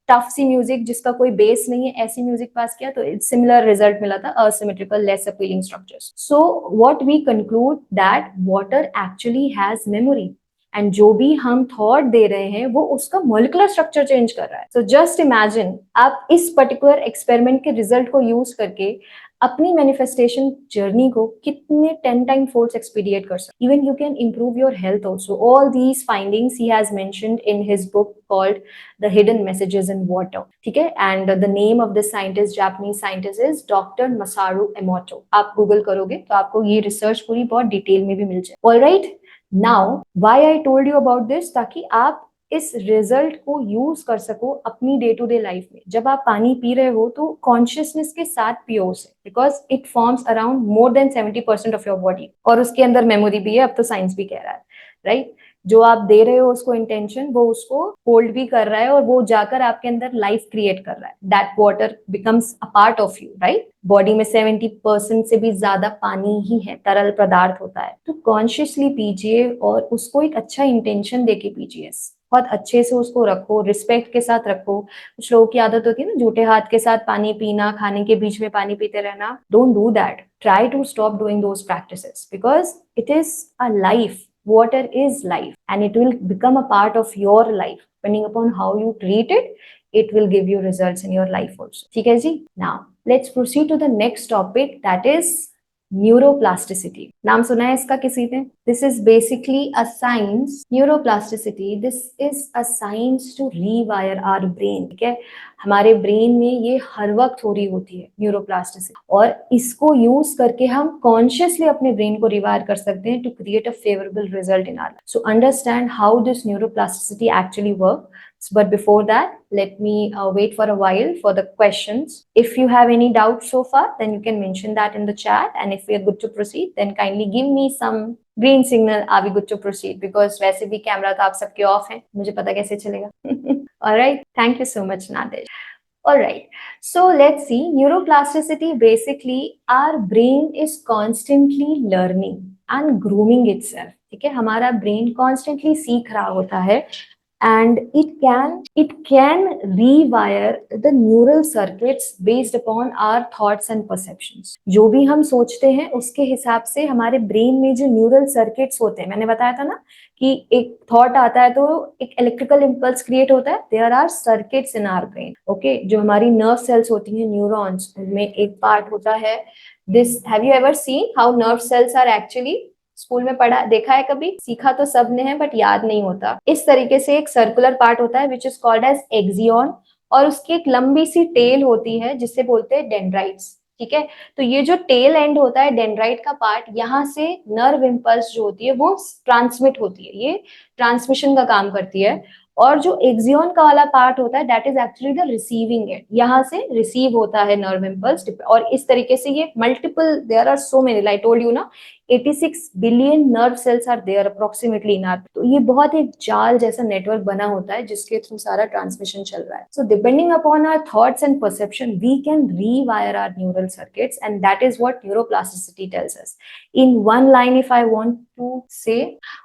tough see music जिसका कोई बेस नहीं है, ऐसी म्यूजिक पास किया तो सिमिलर रिजल्ट मिला था, asymmetrical less appealing structures. So what we conclude that water actually has memory, and जो भी हम थॉट दे रहे हैं वो उसका मॉलिकुलर स्ट्रक्चर चेंज कर रहा है। सो जस्ट इमेजिन, आप इस पर्टिकुलर एक्सपेरिमेंट के रिजल्ट को यूज करके अपनी मैनिफेस्टेशन जर्नी को कितने 10 टाइम फोल्ड्स एक्सपीडिएट कर सकते। Even you can improve your health also. All these findings he has mentioned in his book called the hidden messages in water, ठीक है। And the name of the scientist, Japanese scientist, is doctor Masaru Emoto. आप Google करोगे तो आपको ये research पूरी बहुत detail में भी मिल जाए। Alright, now why I told you about this, ताकि आप इस रिजल्ट को यूज कर सको अपनी डे टू डे लाइफ में। जब आप पानी पी रहे हो तो कॉन्शियसनेस के साथ पियो उसे, because it forms around more than 70% of your body, और उसके अंदर मेमोरी भी है, अब तो साइंस भी कह रहा है, राइट। जो आप दे रहे हो उसको इंटेंशन, वो उसको होल्ड भी कर रहा है और वो जाकर आपके अंदर लाइफ क्रिएट कर रहा है। That water becomes a part of you, right. Body में 70% से भी ज्यादा पानी ही है, तरल पदार्थ होता है। तो कॉन्शियसली पीजिए और उसको एक अच्छा इंटेंशन देके पीजिए, बहुत अच्छे से उसको रखो, रिस्पेक्ट के साथ रखो। कुछ लोगों की आदत होती है ना झूठे हाथ के साथ पानी पीना, खाने के बीच में पानी पीते रहना। Don't do that, try to stop doing those practices, because it is a life, water is life, and it will become a part of your life. Depending upon how you treat it, it will give you results in your life also, ठीक है जी। Now let's proceed to the next topic, that is neuroplasticity. नाम सुना है इसका किसी ने? This is basically a science, neuroplasticity, this is a science to rewire our brain, ठीक है। हमारे ब्रेन में ये हर वक्त हो रही होती है न्यूरोप्लास्टिसिटी, और इसको यूज करके हम कॉन्शियसली अपने ब्रेन को रिवायर कर सकते हैं to create a favourable result in our life. So understand how this neuroplasticity actually work. But before that, let me wait for a while for the questions. If you have any doubts so far, then you can mention that in the chat. And if we are good to proceed, then kindly give me some green signal. Are we good to proceed? Because वैसे भी camera तो आप सबके of है, मुझे पता कैसे चलेगा. All right. Thank you so much, Nadesh. All right. So let's see. Neuroplasticity, basically, our brain is constantly learning and grooming itself. ठीक है, हमारा ब्रेन कॉन्स्टेंटली सीख रहा होता है, and it can rewire the neural circuits based upon our thoughts and perceptions. जो भी हम सोचते हैं उसके हिसाब से हमारे ब्रेन में जो न्यूरल सर्किट्स होते हैं, मैंने बताया था ना कि एक थॉट आता है तो एक इलेक्ट्रिकल इम्पल्स क्रिएट होता है. There are circuits in our brain. Okay, जो हमारी नर्व सेल्स होती हैं, न्यूरॉन्स, उनमें एक पार्ट होता है this. Have you ever seen how nerve cells are actually? School में पढ़ा, देखा है कभी? सीखा तो सबने है बट याद नहीं होता. इस तरीके से एक सर्कुलर पार्ट होता है विच इज कॉल्ड एज एक्सियन, और उसकी एक लंबी सी टेल होती है जिससे बोलते हैं डेंड्राइट्स. ठीक है, तो ये जो टेल एंड होता है, डेंड्राइट का पार्ट, यहाँ से नर्व इम्पल्स जो होती है वो ट्रांसमिट होती है, ये ट्रांसमिशन का काम करती है. और जो एक्सियन का वाला पार्ट होता है that is actually the receiving end, यहाँ से रिसीव होता है नर्व इम्पल्स. और इस तरीके से ये multiple, there are so many, I told you ना, 86 billion nerve cells are there approximately in our. तो ये बहुत एक जाल जैसा नेटवर्क बना होता है जिसके थ्रू सारा ट्रांसमिशन चल रहा है. So depending upon our thoughts and perception we can rewire our neural circuits, and that is what neuroplasticity tells us. In one line, if I want to say,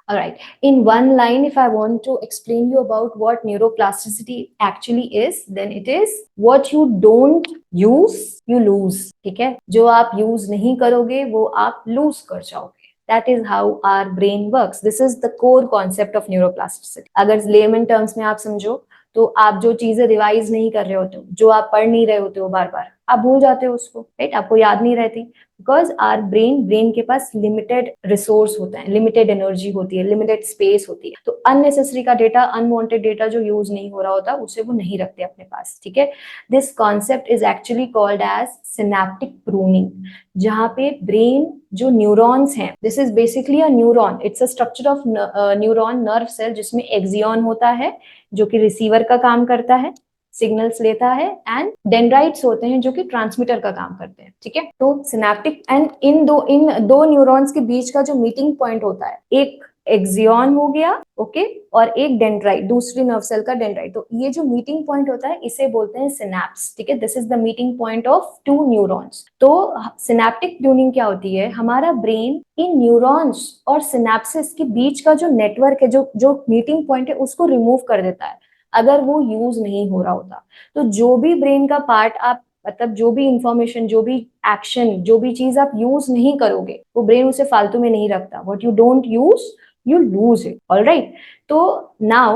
all right, in one line, if I want to explain you about what neuroplasticity actually is, then it is what you don't use, you lose. ठीक है, जो आप use नहीं करोगे वो आप loose कर जाओगे. That is how our brain works. This is the core concept of neuroplasticity. अगर layman terms में आप समझो तो आप जो चीजें रिवाइज नहीं कर रहे होते हो, जो आप पढ़ नहीं रहे होते हो, बार बार आप भूल जाते हो उसको, राइट? आपको याद नहीं रहती, बिकॉज आर ब्रेन के पास लिमिटेड रिसोर्स होता है, लिमिटेड एनर्जी होती है, लिमिटेड स्पेस होती है. तो अननेसेसरी का डेटा, अनवांटेड डेटा जो यूज नहीं हो रहा होता उसे वो नहीं रखते अपने पास. ठीक है, this concept is actually called as synaptic pruning, जहाँ पे ब्रेन जो न्यूरॉन्स हैं, this is basically a neuron, it's a structure of neuron nerve cell, जिसमें एक्सियन होता है जो कि रिसीवर का काम करता है, सिग्नल्स लेता है, एंड डेंड्राइट्स होते हैं जो कि ट्रांसमीटर का काम करते हैं. ठीक है, तो सिनेप्टिक, एंड इन दो न्यूरॉन्स के बीच का जो मीटिंग पॉइंट होता है, एक एक्सियन हो गया, ओके, और एक डेंड्राइट, दूसरी नर्व सेल का डेंड्राइट. तो ये जो मीटिंग पॉइंट होता है इसे बोलते हैं सिनेप्स. ठीक है, this is the meeting point of to neurons. तो सिनेप्टिक ट्यूनिंग क्या होती है? हमारा ब्रेन इन न्यूरॉन्स और सिनेप्सिस के बीच का जो नेटवर्क है, जो मीटिंग पॉइंट है, उसको रिमूव कर देता है अगर वो यूज नहीं हो रहा होता. तो जो भी ब्रेन का पार्ट आप, मतलब जो भी इंफॉर्मेशन, जो भी एक्शन, जो भी चीज आप यूज नहीं करोगे, वो ब्रेन उसे फालतू में नहीं रखता. What you don't use you lose it. All right, so now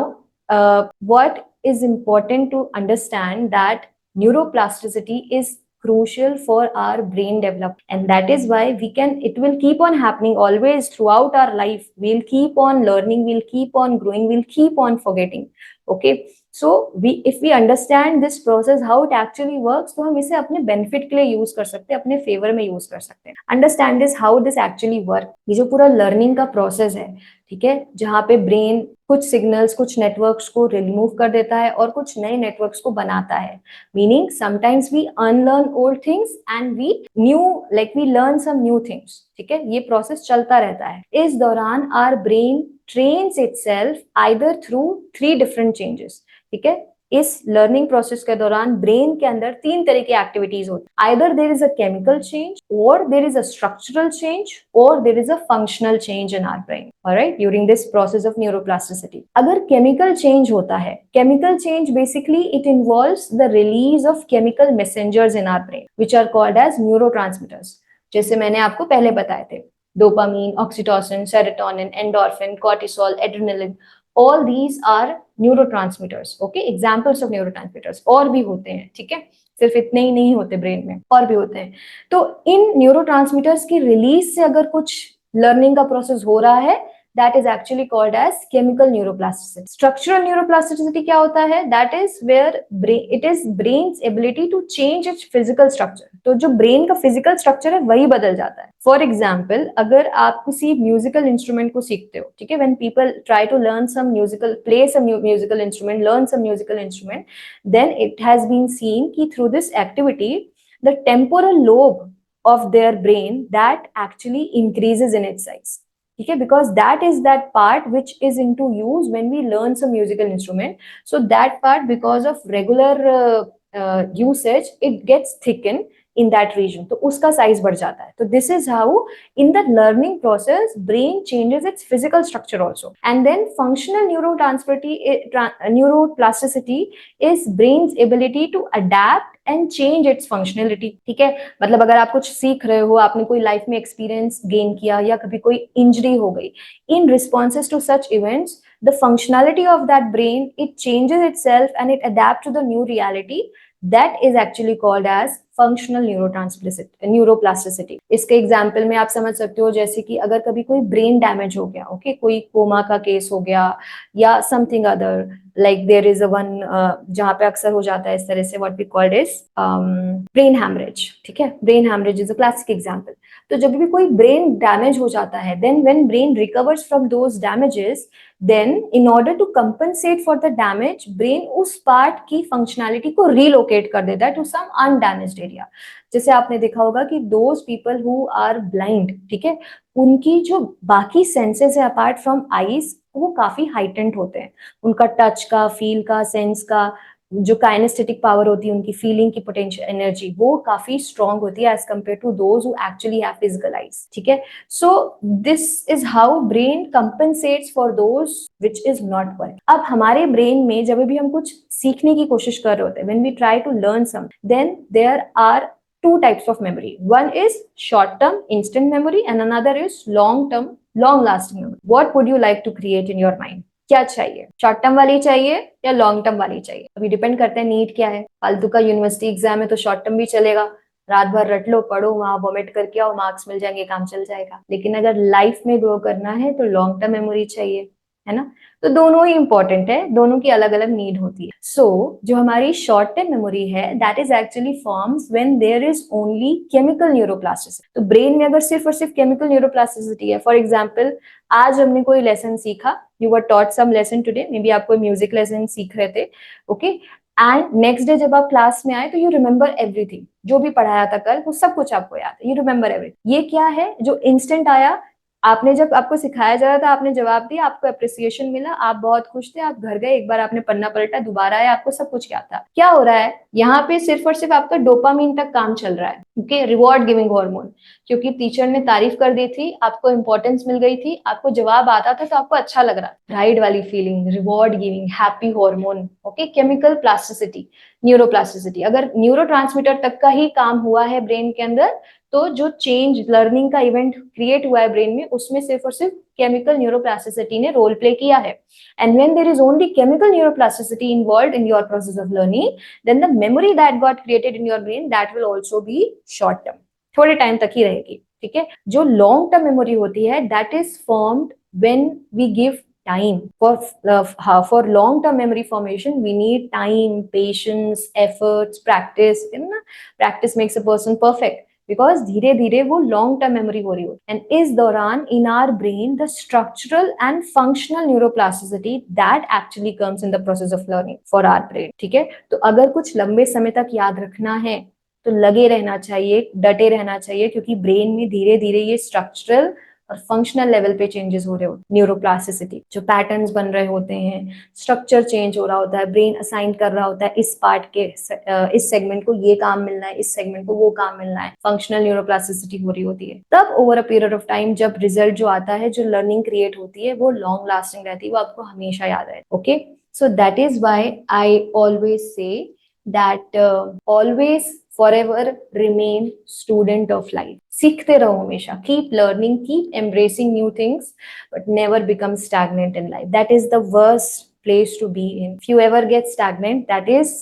what is important to understand that neuroplasticity is crucial for our brain development, and that is why it will keep on happening always throughout our life. We'll keep on learning, we'll keep on growing, we'll keep on forgetting. Okay, so if we understand this process, how it actually works, तो हम इसे अपने benefit के लिए use कर सकते हैं, अपने फेवर में यूज कर सकते हैं. Understand this, how this actually work. ये जो पूरा लर्निंग का प्रोसेस है, ठीक है, जहाँ पे ब्रेन कुछ सिग्नल्स, कुछ नेटवर्क्स को रिमूव कर देता है और कुछ नए नेटवर्क्स को बनाता है. Meaning sometimes we unlearn old things and we learn some new things. ठीक है, ये प्रोसेस चलता रहता है. इस दौरान our brain trains itself either through 3 different changes. ठीक है, इस लर्निंग प्रोसेस के दौरान ब्रेन के अंदर 3 तरह की एक्टिविटीज होती है. Either there is a chemical change, और there is a structural change, और there is a functional change in our brain. Alright, during this process of neuroplasticity. अगर केमिकल चेंज होता है, chemical change basically it involves the release of chemical messengers in our brain which are called as neurotransmitters. जैसे मैंने आपको पहले बताए थे, dopamine, oxytocin, serotonin, endorphin, cortisol, adrenaline, all these are neurotransmitters. Okay, examples of neurotransmitters. और भी होते हैं, ठीक है, सिर्फ इतने ही नहीं होते ब्रेन में, और भी होते हैं. तो इन न्यूरोट्रांसमीटर्स की रिलीज से अगर कुछ लर्निंग का प्रोसेस हो रहा है, that is actually called as chemical neuroplasticity. Structural neuroplasticity क्या होता है? That is where it is brain's ability to change its physical structure. तो जो brain का physical structure है वही बदल जाता है. For example, अगर आप किसी musical instrument को सीखते हो, ठीक है, when people try to learn some musical, play some musical instrument, learn some musical instrument, then it has been seen कि through this activity, the temporal lobe of their brain that actually increases in its size. Okay, because that is that part which is into use when we learn some musical instrument. So that part, because of regular usage, it gets thickened in that region. तो उसका size बढ़ जाता है. तो this is how in the learning process brain changes its physical structure also. And then functional neuroplasticity is brain's ability to adapt and change it's functionality. ठीक है, मतलब अगर आप कुछ सीख रहे हो, आपने कोई लाइफ में एक्सपीरियंस गेन किया या कभी कोई इंजरी हो गई, in responses to such events the functionality of that brain it changes itself and it adapt to the new reality. That is actually called as functional neuroplasticity. इसके example में आप समझ सकते हो, जैसे कि अगर कभी कोई ब्रेन डैमेज हो गया, ओके, कोई कोमा का केस हो गया या something other, like there is a one जहां पे अक्सर हो जाता है इस तरह से, what we called is brain haemorrhage. ठीक है, brain haemorrhage is a classic example. तो जब भी कोई ब्रेन डैमेज हो जाता है, then when brain recovers from those damages, then in order to compensate for the damage, brain उस पार्ट की फंक्शनैलिटी को रिलोकेट कर देता है टू सम अनडैमेज्ड एरिया. जैसे आपने देखा होगा कि those people who are blind, ठीक है, उनकी जो बाकी सेंसेस है अपार्ट फ्रॉम आईज, वो काफी हाइटेंड होते हैं. उनका टच का, फील का, सेंस का, जो काइनेस्थेटिक पावर होती है, उनकी फीलिंग की पोटेंशियल एनर्जी, वो काफी स्ट्रॉन्ग होती है as compare to those who actually have physical eyes. ठीक है, so this is how brain compensates for those which is not work. अब हमारे ब्रेन में जब भी हम कुछ सीखने की कोशिश कर रहे होते हैं, when we try to learn some, then there are two types of memory. One is short term instant memory and another is long term long lasting memory. What would you like to create in your mind? क्या चाहिए? Short term वाली चाहिए या long term वाली चाहिए? अभी depend करता है नीड क्या है. फालतू का यूनिवर्सिटी एग्जाम है तो शॉर्ट टर्म भी चलेगा, रात भर रट लो, पढ़ो, वहां वॉमिट करके आओ, मार्क्स मिल जाएंगे, काम चल जाएगा. लेकिन अगर लाइफ में ग्रो करना है तो लॉन्ग टर्म मेमोरी चाहिए, है ना. तो दोनों ही इंपॉर्टेंट है, दोनों की अलग अलग नीड होती है. सो जो हमारी शॉर्ट टर्म मेमोरी है, that is actually forms when there is only chemical neuroplasticity. तो ब्रेन में अगर सिर्फ और सिर्फ केमिकल न्यूरोप्लास्टिसिटी है, फॉर एग्जाम्पल आज हमने कोई लेसन सीखा, you were taught some lesson today, maybe आप कोई म्यूजिक लेसन सीख रहे थे, ओके, एंड नेक्स्ट डे जब आप क्लास में आए तो यू रिमेंबर एवरीथिंग, जो भी पढ़ाया था कल वो सब कुछ आपको याद है, यू रिमेंबर एवरीथिंग. ये क्या है? जो इंस्टेंट आया, आपने जब आपको सिखाया जा रहा था, आपने जवाब दिया, आपको अप्रिसिएशन मिला, आप बहुत खुश थे, आप घर गए, एक बार आपने पन्ना पलटा, दोबारा आया, आपको सब कुछ याद था. क्या हो रहा है यहाँ पे? सिर्फ और सिर्फ आपका डोपामीन तक काम चल रहा है, ओके, रिवॉर्ड गिविंग हार्मोन, क्योंकि टीचर ने तारीफ कर दी थी, आपको इंपॉर्टेंस मिल गई थी, आपको जवाब आता था तो आपको अच्छा लग रहा, प्राइड वाली feeling, reward giving, happy hormone, okay, chemical plasticity, neuroplasticity. अगर न्यूरोट्रांसमीटर तक का ही काम हुआ है ब्रेन के अंदर, तो जो चेंज लर्निंग का इवेंट क्रिएट हुआ है ब्रेन में, उसमें सिर्फ और सिर्फ केमिकल न्यूरोप्लास्टिसिटी ने रोल प्ले किया है. And when there is only chemical neuroplasticity involved in your process of learning, then the memory that got created in your brain, that will also be short term, थोड़े time तक ही रहेगी. ठीक है, जो long term memory होती है, that is formed when we give time. For long term memory formation, we need time, patience, efforts, practice. Practice makes a person perfect, because धीरे धीरे वो लॉन्ग टर्म मेमोरी हो रही हो. एंड इस दौरान in our brain the structural and functional neuroplasticity that actually comes in the process of learning for our brain. ठीक है, तो अगर कुछ लंबे समय तक याद रखना है तो लगे रहना चाहिए, डटे रहना चाहिए, क्योंकि ब्रेन में धीरे धीरे ये स्ट्रक्चरल और फंक्शनल लेवल पे चेंजेस हो रहे होते हैं. न्यूरोप्लास्टिसिटी, जो पैटर्न्स बन रहे होते हैं, स्ट्रक्चर चेंज हो रहा होता है, ब्रेन असाइन कर रहा होता है इस पार्ट के, इस सेगमेंट को ये काम मिलना है, इस सेगमेंट को वो काम मिलना है, फंक्शनल न्यूरोप्लास्टिसिटी हो रही होती है. तब over a period of time जब रिजल्ट जो आता है, जो लर्निंग क्रिएट होती है, वो लॉन्ग लास्टिंग रहती है, वो आपको हमेशा याद रहे. Okay, so that is why I always say that always forever remain student of life. सीखते रहो हमेशा, keep learning, keep embracing new things, but never become stagnant in life. That is the worst place to be in. If you ever get stagnant, that is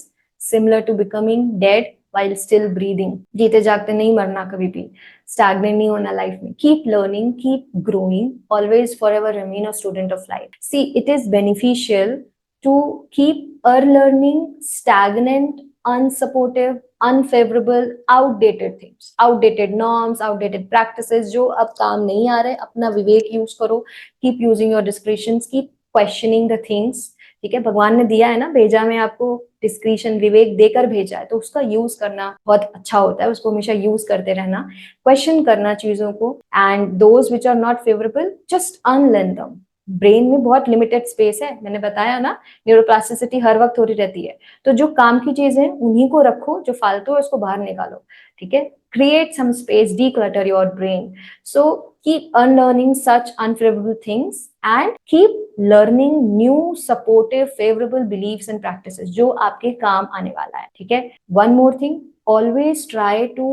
similar to becoming dead while still breathing. जीते जागते नहीं मरना कभी भी, stagnant नहीं होना life में. Keep learning, keep growing, always forever remain a student of life. See, it is beneficial to keep our learning stagnant, unsupportive, unfavorable, outdated things, outdated norms, outdated practices जो अब काम नहीं आ रहे, अपना विवेक यूज करो. Keep using your discretions, keep questioning the things. ठीक है, भगवान ने दिया है ना, भेजा में आपको डिस्क्रिशन, विवेक देकर भेजा है, तो उसका यूज करना बहुत अच्छा होता है, उसको हमेशा यूज करते रहना, क्वेश्चन करना चीजों को. And those which are not favourable, just unlearn them. Brain में बहुत लिमिटेड स्पेस है, मैंने बताया ना, न्यूरोप्लास्टिसिटी हर वक्त हो रही रहती है. तो जो काम की चीजें उन्हीं को रखो, जो फालतू है उसको बाहर निकालो. ठीक है, create some space, declutter your brain. So keep unlearning such unfavorable things and keep learning new supportive favorable beliefs and practices जो आपके काम आने वाला है. ठीक है, one more thing, always try to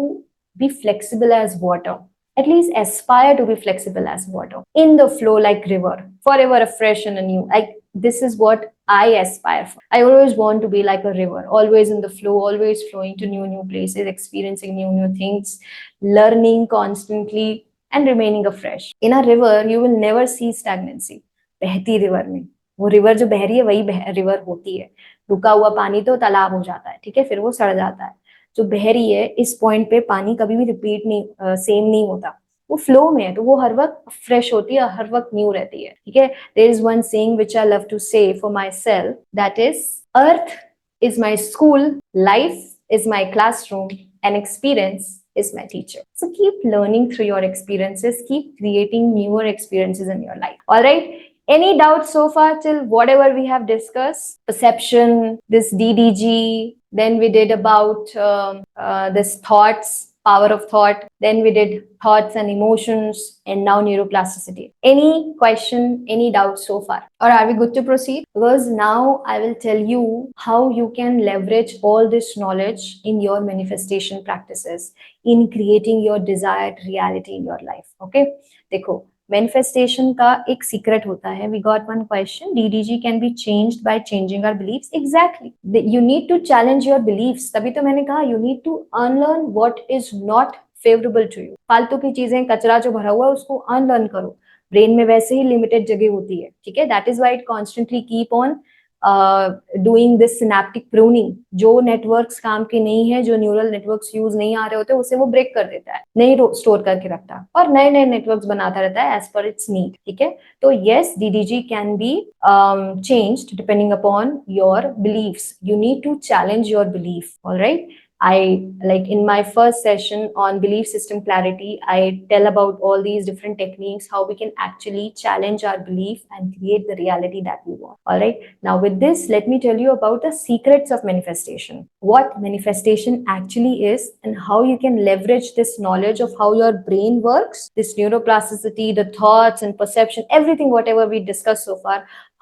be flexible as water. At least aspire to be flexible as water, in the flow like river, forever fresh and new. Like this is what I aspire for. I always want to be like a river, always in the flow, always flowing to new places, experiencing new things, learning constantly and remaining afresh. In a river, you will never see stagnancy. बहती river में, वो river जो बह रही है वही river होती है. रुका हुआ पानी तो तालाब हो जाता है. ठीक है, फिर वो सड़ जाता है. जो बह रही है, इस पॉइंट पे पानी कभी भी रिपीट नहीं, सेम नहीं होता, वो फ्लो में है, तो वो हर वक्त फ्रेश होती है, हर वक्त न्यू रहती है. ठीक है, there is one saying which I love to say for myself, that is earth is my school, life is my classroom and experience is my teacher. So keep learning through your experiences, keep creating newer experiences in your life. All right, any doubts so far till whatever we have discussed? Perception, this DDG, then we did about this thoughts, power of thought, then we did thoughts and emotions, and now neuroplasticity. Any question, any doubt so far, or are we good to proceed? Because now I will tell you how you can leverage all this knowledge in your manifestation practices, in creating your desired reality in your life. Okay, देखो, manifestation का एक secret होता है. We got one question, DDG can be changed by changing our beliefs. Exactly, you need to challenge your beliefs. तभी तो मैंने कहा you need to unlearn what is not favourable to you. फालतू की चीजें, कचरा जो भरा हुआ है उसको अनलर्न करो. ब्रेन में वैसे ही लिमिटेड जगह होती है. ठीक है, that is why it constantly keep on doing this synaptic pruning. जो नेटवर्क्स काम के नहीं है, जो न्यूरल नेटवर्क्स यूज नहीं आ रहे होते, उसे वो ब्रेक कर देता है, नहीं स्टोर करके रखता, और नए नए नेटवर्क्स बनाता रहता है एज पर इट्स नीड. ठीक है, तो yes, DDG can be changed depending upon your beliefs. You need to challenge your belief. Alright, I, like in my first session on belief system clarity, I tell about all these different techniques, how we can actually challenge our belief and create the reality that we want. All right, now with this, let me tell you about the secrets of manifestation, what manifestation actually is, and how you can leverage this knowledge of how your brain works, this neuroplasticity, the thoughts and perception, everything whatever we discussed so far,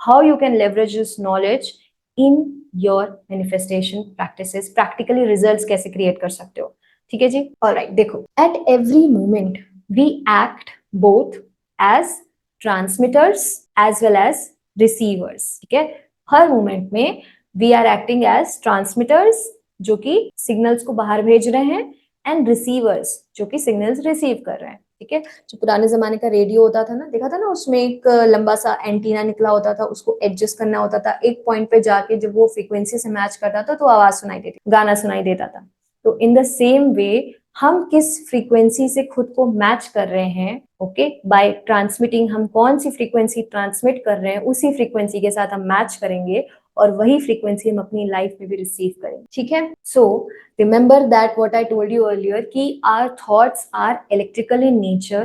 how you can leverage this knowledge in your manifestation practices, practically results कैसे create कर सकते हो. ठीक है जी. Alright, देखो, at every moment we act both as transmitters as well as receivers. ठीक है, हर moment में we are acting as transmitters जो कि सिग्नल्स को बाहर भेज रहे हैं, and receivers जो कि सिग्नल्स रिसीव कर रहे हैं. ठीक है, जो पुराने जमाने का रेडियो होता था ना, देखा था ना, उसमें एक लंबा सा एंटीना निकला होता था, उसको एडजस्ट करना होता था. एक पॉइंट पे जाके जब वो फ्रीक्वेंसी से मैच करता था तो आवाज सुनाई देती, गाना सुनाई देता था. तो इन द सेम वे हम किस फ्रीक्वेंसी से खुद को मैच कर रहे हैं, ओके, बाय ट्रांसमिटिंग. हम कौन सी फ्रीक्वेंसी ट्रांसमिट कर रहे हैं, उसी फ्रीक्वेंसी के साथ हम मैच करेंगे, और वही फ्रीक्वेंसी हम अपनी लाइफ में भी रिसीव करेंगे. ठीक है, सो remember that what I told you earlier कि our thoughts are electrical in nature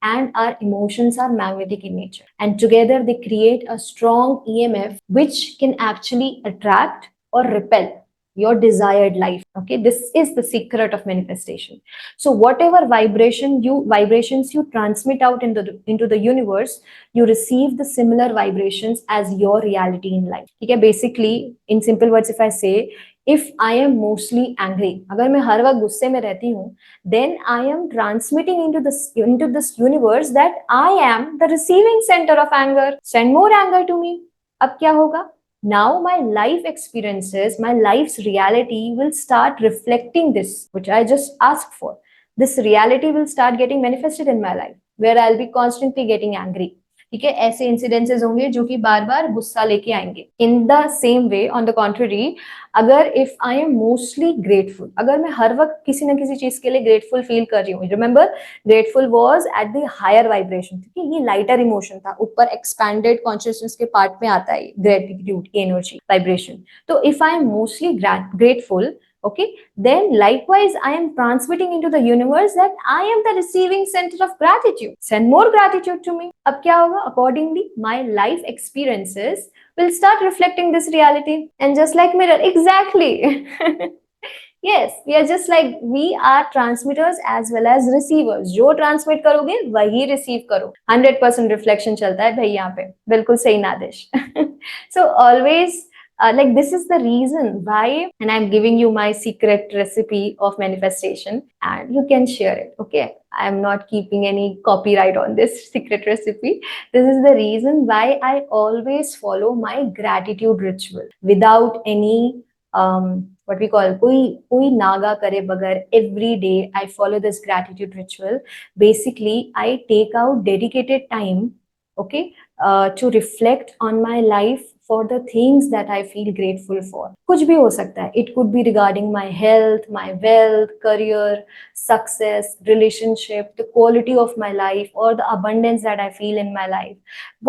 and our emotions are magnetic in nature, and together they create a strong EMF which can actually attract or repel your desired life. Okay, this is the secret of manifestation. So whatever vibrations you transmit out into the universe, you receive the similar vibrations as your reality in life. Okay, basically in simple words, if I say, if I am mostly angry, अगर मैं हर वक्त गुस्से में रहती हूँ, then I am transmitting into this universe that I am the receiving center of anger. Send more anger to me. अब क्या होगा? Now my life experiences, my life's reality will start reflecting this, which I just asked for. This reality will start getting manifested in my life, where I'll be constantly getting angry. ठीक है, ऐसे incidences होंगे जो कि बार बार गुस्सा लेके आएंगे. In the same way, on the contrary, अगर if I am mostly grateful, अगर मैं हर वक्त किसी ना किसी चीज के लिए ग्रेटफुल फील कर रही हूँ, remember grateful was at the higher vibration, ठीक है, ये लाइटर इमोशन था, ऊपर एक्सपैंडेड कॉन्शियसनेस के पार्ट में आता है ग्रेटिट्यूड की एनर्जी वाइब्रेशन. तो if I am mostly grateful, okay, then likewise I am transmitting into the universe that I am the receiving center of gratitude. Send more gratitude to me. अब क्या होगा? Accordingly my life experiences will start reflecting this reality. And just like mirror, exactly. Yes, we are just like, we are transmitters as well as receivers. जो transmit करोगे वही receive करो. 100% reflection चलता है भाई यहाँ पे. बिल्कुल सही नादिश. So always like this is the reason why, and I'm giving you my secret recipe of manifestation and you can share it. Okay, I'm not keeping any copyright on this secret recipe. This is the reason why I always follow my gratitude ritual without any what we call koi naga kare bagar. Every day I follow this gratitude ritual. Basically I take out dedicated time, okay, to reflect on my life for the things that I feel grateful for. कुछ भी हो सकता है. It could be regarding my health, my wealth, career, success, relationship, the quality of my life, or the abundance that I feel in my life.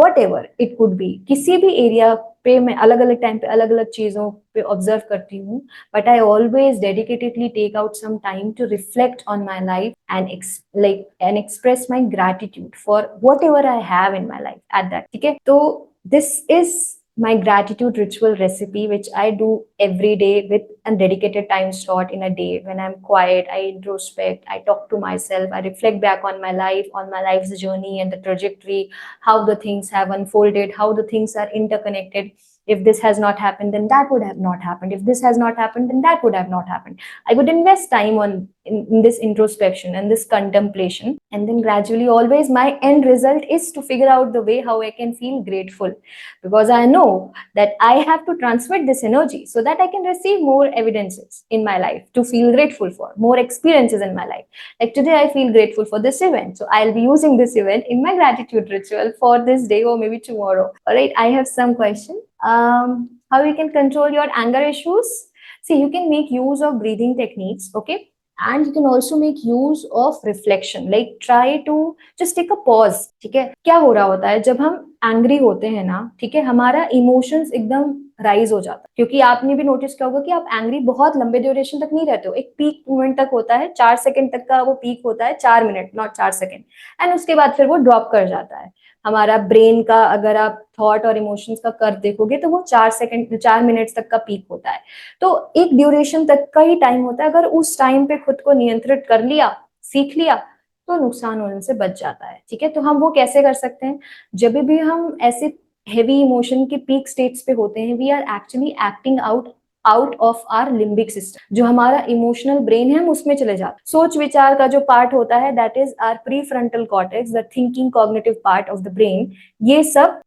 Whatever it could be. किसी भी area पे मैं अलग अलग टाइम पे अलग अलग चीजों पे ऑब्जर्व करती हूँ, but I always dedicatedly take out some time to reflect on my life and express my gratitude for whatever I have in my life at that. ठीक है, तो this is my gratitude ritual recipe, which I do every day with a dedicated time slot in a day. When I'm quiet, I introspect, I talk to myself, I reflect back on my life, on my life's journey and the trajectory, how the things have unfolded, how the things are interconnected. If this has not happened, then that would have not happened. If this has not happened, then that would have not happened. I would invest time in this introspection and this contemplation, and then gradually always my end result is to figure out the way how I can feel grateful, because I know that I have to transmit this energy so that I can receive more evidences in my life to feel grateful for, more experiences in my life. Like today I feel grateful for this event, so I'll be using this event in my gratitude ritual for this day or maybe tomorrow. All right, I have some question. How you can control your anger issues? See, you can make use of breathing techniques, okay, and you can also make use of reflection. Like try to just take a pause. ठीक है, क्या हो रहा होता है जब हम angry होते हैं ना, ठीक है, हमारा इमोशंस एकदम राइज हो जाता है, क्योंकि आपने भी नोटिस किया होगा कि आप एंग्री बहुत लंबे ड्यूरेशन तक नहीं रहते हो. एक पीक मोमेंट तक होता है, 4 सेकंड तक का वो पीक होता है, 4 मिनट नॉट 4 सेकंड, एंड उसके बाद फिर वो ड्रॉप कर जाता है. हमारा ब्रेन का अगर आप थॉट और इमोशंस का कर्व देखोगे तो वो 4 सेकंड 4 मिनट्स तक का पीक होता है. तो एक ड्यूरेशन तक का ही टाइम होता है. अगर उस टाइम पे खुद को नियंत्रित कर लिया, सीख लिया, तो नुकसान होने से बच जाता है. ठीक है, तो हम वो कैसे कर सकते हैं? जब भी हम ऐसे हेवी इमोशन के पीक स्टेट्स पे होते हैं, we are actually acting out of our limbic system. जो हमारा इमोशनल ब्रेन है हम उसमें चले जाते. सोच विचार का जो पार्ट होता है, that is our prefrontal cortex, the thinking cognitive part of the brain. ये सब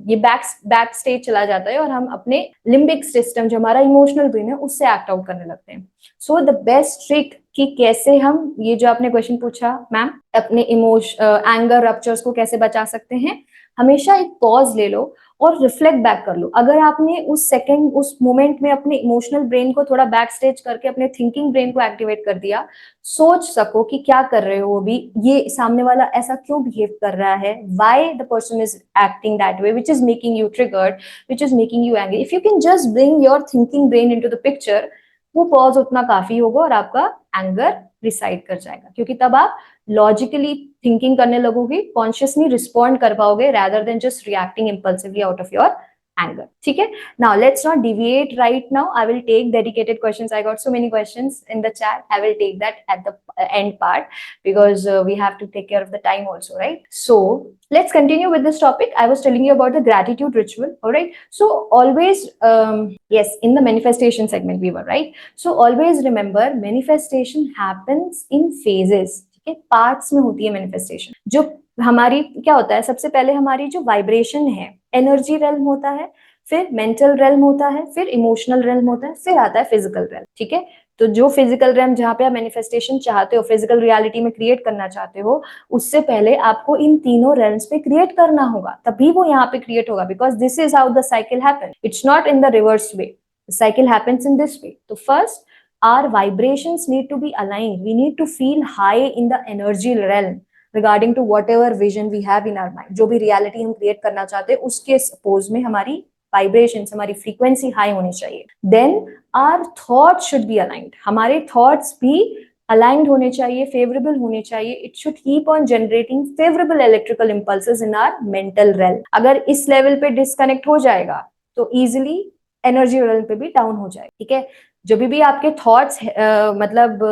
ये बैक स्टेज चला जाता है और हम अपने लिम्बिक सिस्टम, जो हमारा इमोशनल ब्रेन है, उससे एक्ट आउट करने लगते हैं. सो द बेस्ट ट्रिक कि कैसे हम, ये जो आपने क्वेश्चन पूछा मैम, अपने एंगर रप्चर्स को कैसे बचा सकते हैं, हमेशा एक पॉज ले लो और रिफ्लेक्ट बैक कर लो. अगर आपने उस मोमेंट में अपने इमोशनल ब्रेन को थोड़ा बैक स्टेज करके अपने थिंकिंग ब्रेन को एक्टिवेट कर दिया, सोच सको कि क्या कर रहे हो अभी, ये सामने वाला ऐसा क्यों बिहेव कर रहा है, why the person is acting that way, which is making you triggered, which is making you angry. If you can just bring your thinking brain into the picture, वो पॉज उतना काफी होगा और आपका एंगर रिसाइड कर जाएगा, क्योंकि तब आप लॉजिकली थिंकिंग करने लगोगे, कॉन्शियसली रिस्पॉन्ड कर पाओगे, rather than just reacting impulsively out of your anger. ठीक है, now let's not deviate right now. I will take dedicated questions. I got so many questions in the chat. I will take that at the end part, because we have to take care of the time also, right? So let's continue with this topic. I was telling you about the gratitude ritual. All right, so always yes, in the manifestation segment we were, right? So always remember, manifestation happens in phases. ठीक है, parts में होती है manifestation. जो हमारी क्या होता है, सबसे पहले हमारी जो वाइब्रेशन है, एनर्जी रेल्म होता है, फिर मेंटल रेल्म होता है, फिर इमोशनल रेल्म होता है, फिर आता है फिजिकल रेल्म। ठीक है, तो जो फिजिकल रेल्म जहाँ पे आप मैनिफेस्टेशन चाहते हो, फिजिकल रियलिटी में क्रिएट करना चाहते हो, उससे पहले आपको इन तीनों रेल्म्स पे क्रिएट करना होगा, तभी वो यहाँ पे क्रिएट होगा, because this is how the cycle happen, it's not in the reverse way, the cycle happens in this way. तो first our vibrations need to be aligned, we need to feel high in the energy realm regarding to whatever vision we have in our mind, जो भी reality हम create करना चाहते हैं उसके suppose में हमारी vibrations, हमारी frequency high होनी चाहिए। then our thoughts should be aligned, हमारे thoughts भी aligned होने चाहिए, favorable होने चाहिए, it should keep on generating favorable electrical impulses in our mental realm। अगर इस level पे disconnect हो जाएगा तो easily एनर्जी लेवल पे भी डाउन हो जाए। ठीक है, जब भी आपके थॉट्स मतलब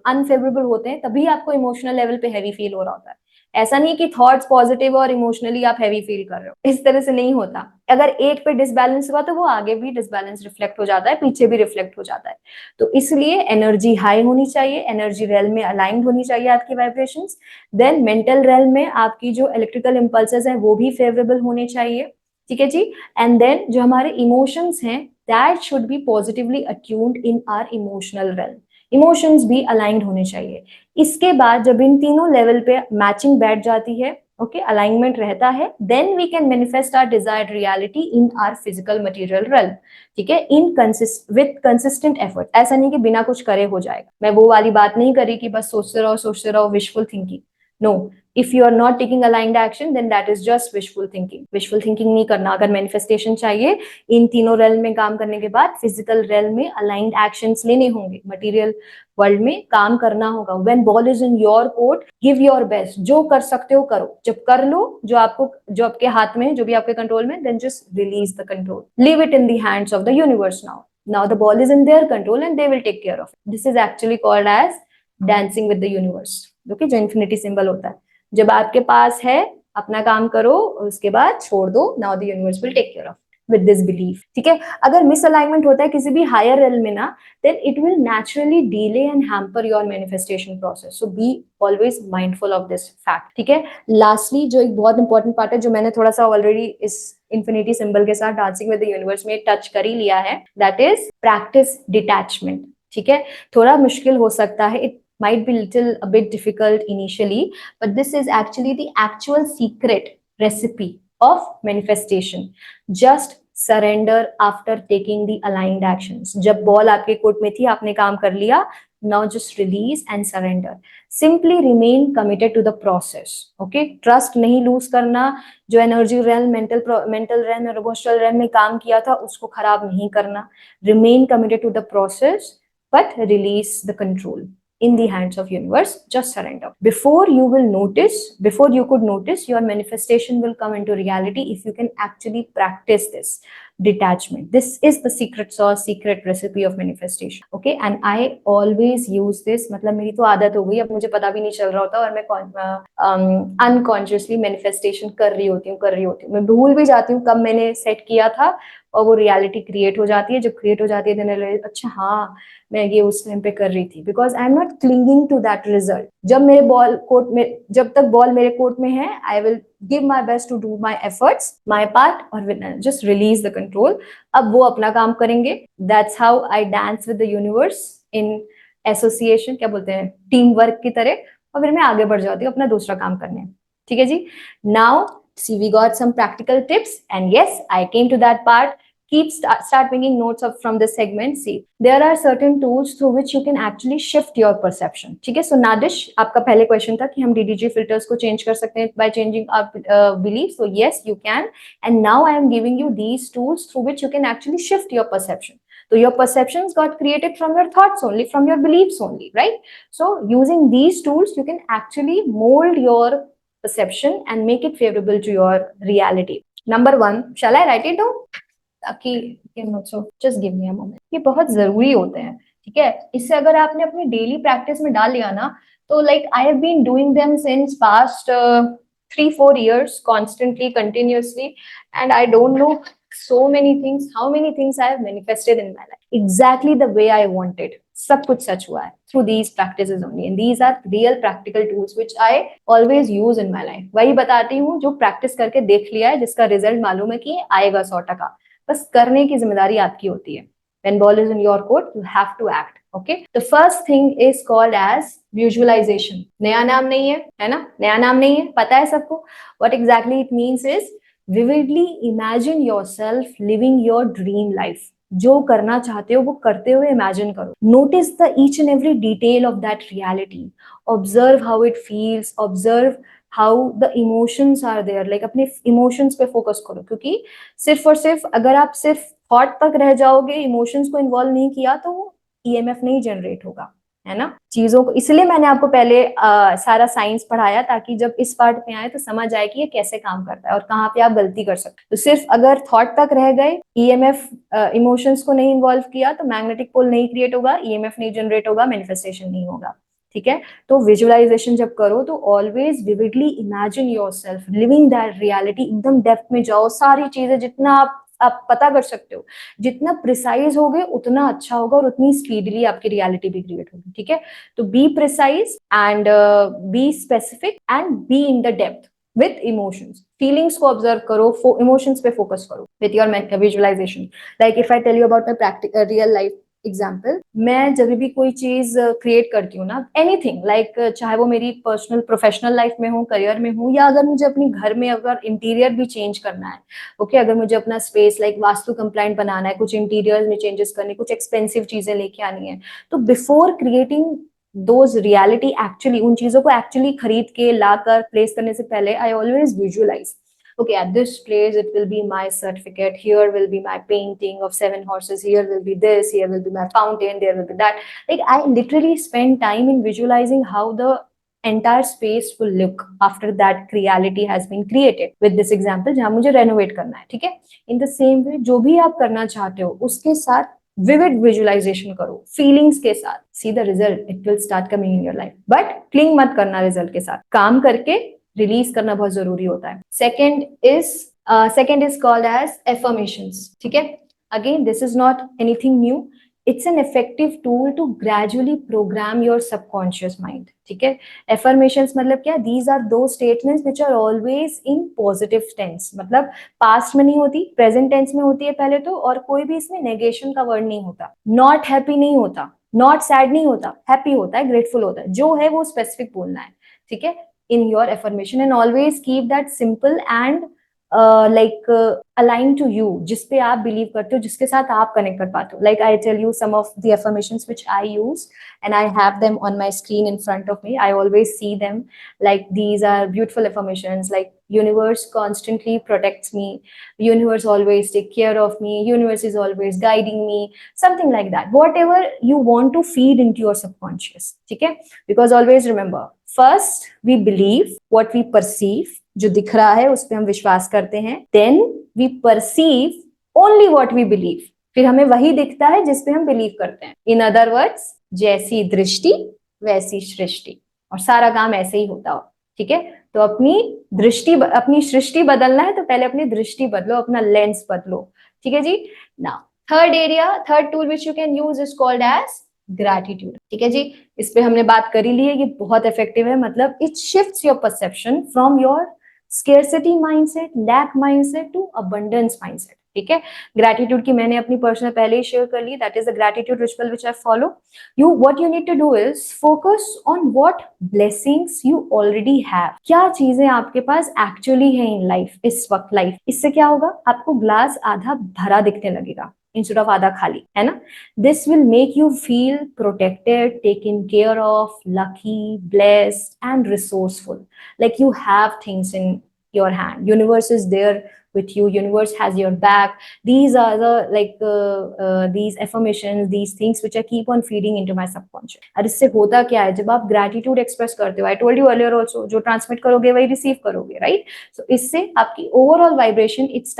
अनफेवरेबल होते हैं तभी आपको इमोशनल लेवल पे हैवी फील हो रहा होता है। ऐसा नहीं कि थॉट्स पॉजिटिव और इमोशनली आप हैवी फील कर रहे हो, इस तरह से नहीं होता। अगर एक पे डिसबैलेंस हुआ तो वो आगे भी डिसबैलेंस रिफ्लेक्ट हो जाता है, पीछे भी रिफ्लेक्ट हो जाता है। तो इसलिए एनर्जी हाई होनी चाहिए, एनर्जी रेल में अलाइंड होनी चाहिए आपकी वाइब्रेशंस। देन मेंटल रेल में आपकी जो इलेक्ट्रिकल इंपल्सेस हैं वो भी फेवरेबल होने चाहिए। ठीक है जी। एंड देन जो हमारे इमोशंस हैं that should be positively attuned in our emotional realm, emotions भी अलाइंड होने चाहिए। इसके बाद जब इन तीनों लेवल पे मैचिंग बैठ जाती है, ओके, अलाइनमेंट रहता है, then we can manifest our desired reality in our physical material realm. ठीक है, इन विद कंसिस्टेंट एफर्ट, ऐसा नहीं कि बिना कुछ करे हो जाएगा। मैं वो वाली बात नहीं करी कि बस सोचते रहो wishful thinking. No, if you are not taking aligned action then that is just wishful thinking नहीं करना। अगर manifestation चाहिए, इन तीनों realm में काम करने के बाद physical realm में aligned actions लेने होंगे, material वर्ल्ड में काम करना होगा। when ball is in your court give your best, जो कर सकते हो करो, जब कर लो जो आपके हाथ में, जो भी आपके कंट्रोल में, then just release the control, leave it in the hands of the universe। now the ball is in their control and they will take care of it। this is actually called as dancing with the universe, okay, जो infinity symbol होता है। जब आपके पास है अपना काम करो, उसके बाद छोड़ दो, now the universe will take care of with this belief. ठीक है, अगर मिसअलाइनमेंट होता है किसी भी हायर रेल्म में ना, then it will naturally delay and hamper your manifestation process, so be always mindful of this fact. ठीक है, लास्टली जो एक बहुत इंपॉर्टेंट पार्ट है, जो मैंने थोड़ा सा ऑलरेडी इस इन्फिनिटी सिंबल के साथ डांसिंग विद द यूनिवर्स में टच कर ही लिया है, दैट इज प्रैक्टिस डिटैचमेंट। ठीक है, थोड़ा मुश्किल हो सकता है, it might be a bit difficult initially, but this is actually the actual secret recipe of manifestation। just surrender after taking the aligned actions। जब बॉल आपके कोर्ट में थी, आपने काम कर लिया, now just release and surrender, simply remain committed to the process। okay, trust नहीं lose करना, जो एनर्जी रेल मेंटल रेल और इमोशनल रेल में काम किया था उसको खराब नहीं करना, remain committed to the process but release the control in the hands of universe, just surrender। before you could notice, your manifestation will come into reality if you can actually practice this detachment। this is the secret sauce, secret recipe of manifestation। okay, and I always use this, मतलब मेरी तो आदत हो गई, अब मुझे पता भी नहीं चल रहा होता और मैं अनकॉन्शियसली मैनिफेस्टेशन कर रही होती हूँ, मैं भूल भी जाती हूँ कब मैंने सेट किया था, और वो रियलिटी क्रिएट हो जाती है। जब क्रिएट हो जाती है देन अच्छा हाँ मैं ये उस टाइम पे कर रही थी, because I am not clinging to that result. जब मेरे बॉल कोर्ट में, जब तक बॉल मेरे कोर्ट में है, I will give my best to do my efforts, my part, और जस्ट रिलीज द कंट्रोल। अब वो अपना काम करेंगे। That's how I dance with the universe in association, क्या बोलते हैं, टीम वर्क की तरह, और फिर मैं आगे बढ़ जाती हूँ अपना दूसरा काम करने। ठीक है जी। Now see, we got some practical tips, and yes, I came to that part। start making notes from this segment। see, there are certain tools through which you can actually shift your perception। ठीक है, so Nadish, आपका पहले question था कि हम DDG filters को change कर सकते हैं by changing our beliefs। so yes, you can, and now I am giving you these tools through which you can actually shift your perception। so your perceptions got created from your thoughts only, from your beliefs only, right? so using these tools you can actually mold your perception and make it favorable to your reality। number 1, shall I write it down ताकि just give me a moment। ये बहुत जरूरी होते हैं। ठीक है, इससे अगर आपने अपनी डेली प्रैक्टिस में डाल लिया ना, तो like I have been doing them since past 3-4 years constantly, continuously, and I don't know so many things, how many things I have manifested in my life exactly the way I wanted। सब कुछ सच हुआ है through these practices only, and these are real practical tools which I always use in my life। वही बताती हूँ जो practice करके देख लिया है, जिसका रिजल्ट मालूम है कि आएगा 100%। बस करने की जिम्मेदारी आपकी होती है। When ball is in your court, you have to act. Okay. The first thing is called as visualization. नया नाम नहीं है ना? नया नाम नहीं है, पता है सबको. What exactly it means is vividly imagine yourself living your dream life. जो करना चाहते हो वो करते हुए इमेजिन करो. Notice the each and every detail of that reality. Observe how it feels. Observe how the emotions are there. Like अपने emotions पे फोकस करो, क्योंकि सिर्फ और सिर्फ अगर आप सिर्फ थॉट तक रह जाओगे, इमोशंस को इन्वॉल्व नहीं किया, तो ईएमएफ नहीं जनरेट होगा, है ना. चीजों को इसलिए मैंने आपको पहले सारा साइंस पढ़ाया, ताकि जब इस पार्ट में आए तो समझ आए कि ये कैसे काम करता है और कहाँ पे आप गलती कर सकते हो. तो सिर्फ अगर थॉट तक रह गए, ईएमएफ इमोशंस को नहीं इन्वॉल्व किया, तो मैग्नेटिक पोल नहीं क्रिएट होगा, ईएमएफ नहीं जनरेट होगा, मैनिफेस्टेशन नहीं होगा. ठीक है. तो विजुअलाइजेशन जब करो तो always vividly imagine yourself living that reality. एकदम डेप्थ में जाओ, सारी चीजें जितना आप पता कर सकते हो, जितना प्रिसाइज होगे उतना अच्छा होगा और उतनी स्पीडली आपकी रियलिटी भी क्रिएट होगी. ठीक है. तो be precise and be specific and be in the depth with emotions. Feelings को ऑब्जर्व करो, इमोशंस पे फोकस करो with your visualisation. Like if I tell you about my practical real life example, मैं जब भी कोई चीज क्रिएट करती हूँ ना, एनीथिंग लाइक चाहे वो मेरी पर्सनल प्रोफेशनल लाइफ में हो, करियर में हो, या अगर मुझे अपनी घर में अगर इंटीरियर भी चेंज करना है, ओके, अगर मुझे अपना स्पेस लाइक वास्तु कंप्लाइंट बनाना है, कुछ इंटीरियर में चेंजेस करने, कुछ एक्सपेंसिव चीजें लेके आनी है, तो before creating those reality, actually उन चीजों को एक्चुअली खरीद के लाकर प्लेस करने से पहले I always visualise. Okay, at this place it will be my certificate, here will be my painting of 7 horses, here will be this, here will be my fountain, there will be that. Like I literally spend time in visualizing how the entire space will look after that reality has been created. With this example, जहाँ मुझे renovate करना है, ठीक है. In the same way, जो भी आप करना चाहते हो उसके साथ vivid visualization करो, feelings के साथ. See the result, it will start coming in your life. But cling मत करना result के साथ, काम करके रिलीज करना बहुत जरूरी होता है. Second is called as affirmations. ठीक है. Again this is not anything new. It's an effective tool to gradually program your subconscious mind. ठीक है. एफर्मेशंस मतलब क्या? These are those statements which are always in positive tense. मतलब past में नहीं होती, प्रेजेंट टेंस में होती है पहले तो, और कोई भी इसमें नेगेशन का वर्ड नहीं होता. नॉट हैप्पी नहीं होता, नॉट सैड नहीं होता, हैप्पी होता है, ग्रेटफुल होता है. जो है वो स्पेसिफिक बोलना है. ठीक है. In your affirmation, and always keep that simple and aligned to you, जिसपे आप बिलीव करते हो, जिसके साथ आप कनेक्ट कर पाते हो. Like I tell you some of the affirmations which I use, and I have them on my screen in front of me. I always see them. Like these are beautiful affirmations, like universe constantly protects me, universe always take care of me, universe is always guiding me, something like that. Whatever you want to feed into your subconscious. ठीक है. Because always remember, first we believe what we perceive. जो दिख रहा है उस पर हम विश्वास करते हैं. Then we perceive only what we believe. फिर हमें वही दिखता है जिस पे हम बिलीव करते हैं. इन अदर वर्ड्स, जैसी दृष्टि वैसी सृष्टि, और सारा काम ऐसे ही होता हो. ठीक है. तो अपनी सृष्टि बदलना है तो पहले अपनी दृष्टि बदलो, अपना लेंस बदलो. ठीक है जी. Now third tool which you can use is called as gratitude. ठीक है जी. इस पे हमने बात करी ली है. ये बहुत इफेक्टिव है. मतलब it shifts your perception from your scarcity mindset, lack mindset to abundance mindset. ठीक है. ग्रैटिट्यूड की मैंने अपनी पर्सनल पहले ही शेयर कर ली. That is the gratitude ritual which I follow. What you need to do is focus on what blessings you already have. क्या चीजें आपके पास एक्चुअली है इन लाइफ, इस वक्त लाइफ. इससे क्या होगा? आपको ग्लास आधा भरा दिखने लगेगा instead of आधा खाली, है ना. This will make you feel protected, taken care of, lucky, blessed and resourceful. Like you have things in your hand. Universe is there with you. Universe has your back. These are the these affirmations, these things which I keep on feeding into my subconscious. और इससे होता क्या है? जब आप gratitude express करते हो, I told you earlier also, जो transmit करोगे वही receive करोगे, right? So इससे आपकी overall vibration it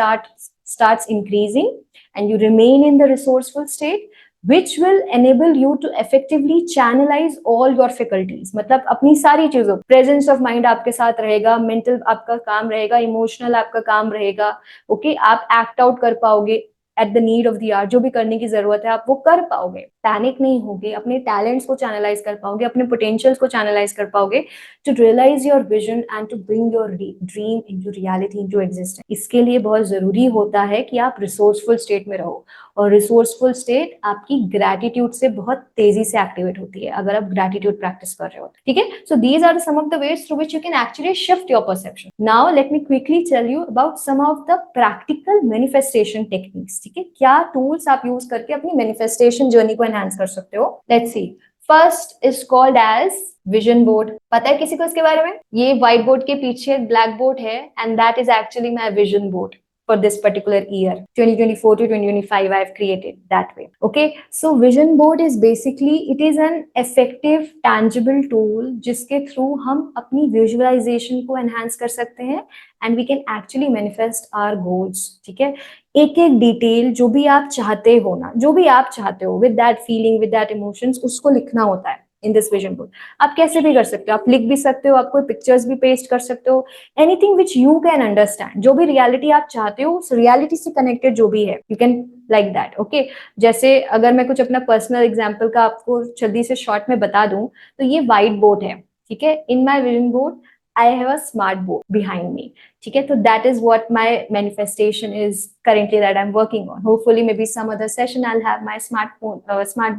starts increasing, and you remain in the resourceful state, which will enable you to effectively channelize all your faculties. मतलब अपनी सारी चीजों, presence of mind आपके साथ रहेगा, mental आपका काम रहेगा, emotional आपका काम रहेगा. Okay, आप act out कर पाओगे. At the need of the hour, जो भी करने की जरूरत है आप वो कर पाओगे, पैनिक नहीं होगे, अपने टैलेंट्स को चैनलाइज कर पाओगे, अपने पोटेंशियल्स को चैनलाइज कर पाओगे to realise your vision and to bring your dream into reality, into existence. इसके लिए बहुत जरूरी होता है कि आप रिसोर्सफुल स्टेट में रहो, और रिसोर्सफुल स्टेट आपकी ग्रैटिट्यूड से बहुत तेजी से एक्टिवेट होती है अगर आप ग्रैटिट्यूड प्रैक्टिस कर रहे हो, ठीक है। So these are some of the ways through which you can actually shift your perception. Now let me quickly tell you about some of the practical manifestation techniques, ठीक है, क्या टूल्स आप use करके अपनी मैनिफेस्टेशन जर्नी को enhance कर सकते हो। Let's see, first is called as vision board. पता है किसी को इसके बारे में? ये व्हाइट बोर्ड के पीछे ब्लैक बोर्ड है, and that is actually my vision board for this particular year 2024 to 2025. I have created that way. Okay, so vision board is basically, it is an effective tangible tool जिसके through हम अपनी visualization को enhance कर सकते हैं and we can actually manifest our goals, ठीक है। एक एक डिटेल जो भी आप चाहते हो ना, जो भी आप चाहते हो with that feeling, with that emotions, उसको लिखना होता है इन दिस विजन बोर्ड। आप कैसे भी कर सकते हो, आप लिख भी सकते हो, आप कोई पिक्चर्स भी पेस्ट कर सकते हो, anything which you can understand, जो भी रियलिटी आप चाहते हो उस रियलिटी से कनेक्टेड जो भी है, you can like that. Okay, जैसे अगर मैं कुछ अपना पर्सनल एग्जाम्पल का आपको जल्दी से शॉर्ट में बता दूं, तो ये व्हाइट बोर्ड है, ठीक है। In my vision board I have a smart board behind me, ठीक है। तो that is what my manifestation is currently that I'm working on. Hopefully maybe some other session I'll have my smart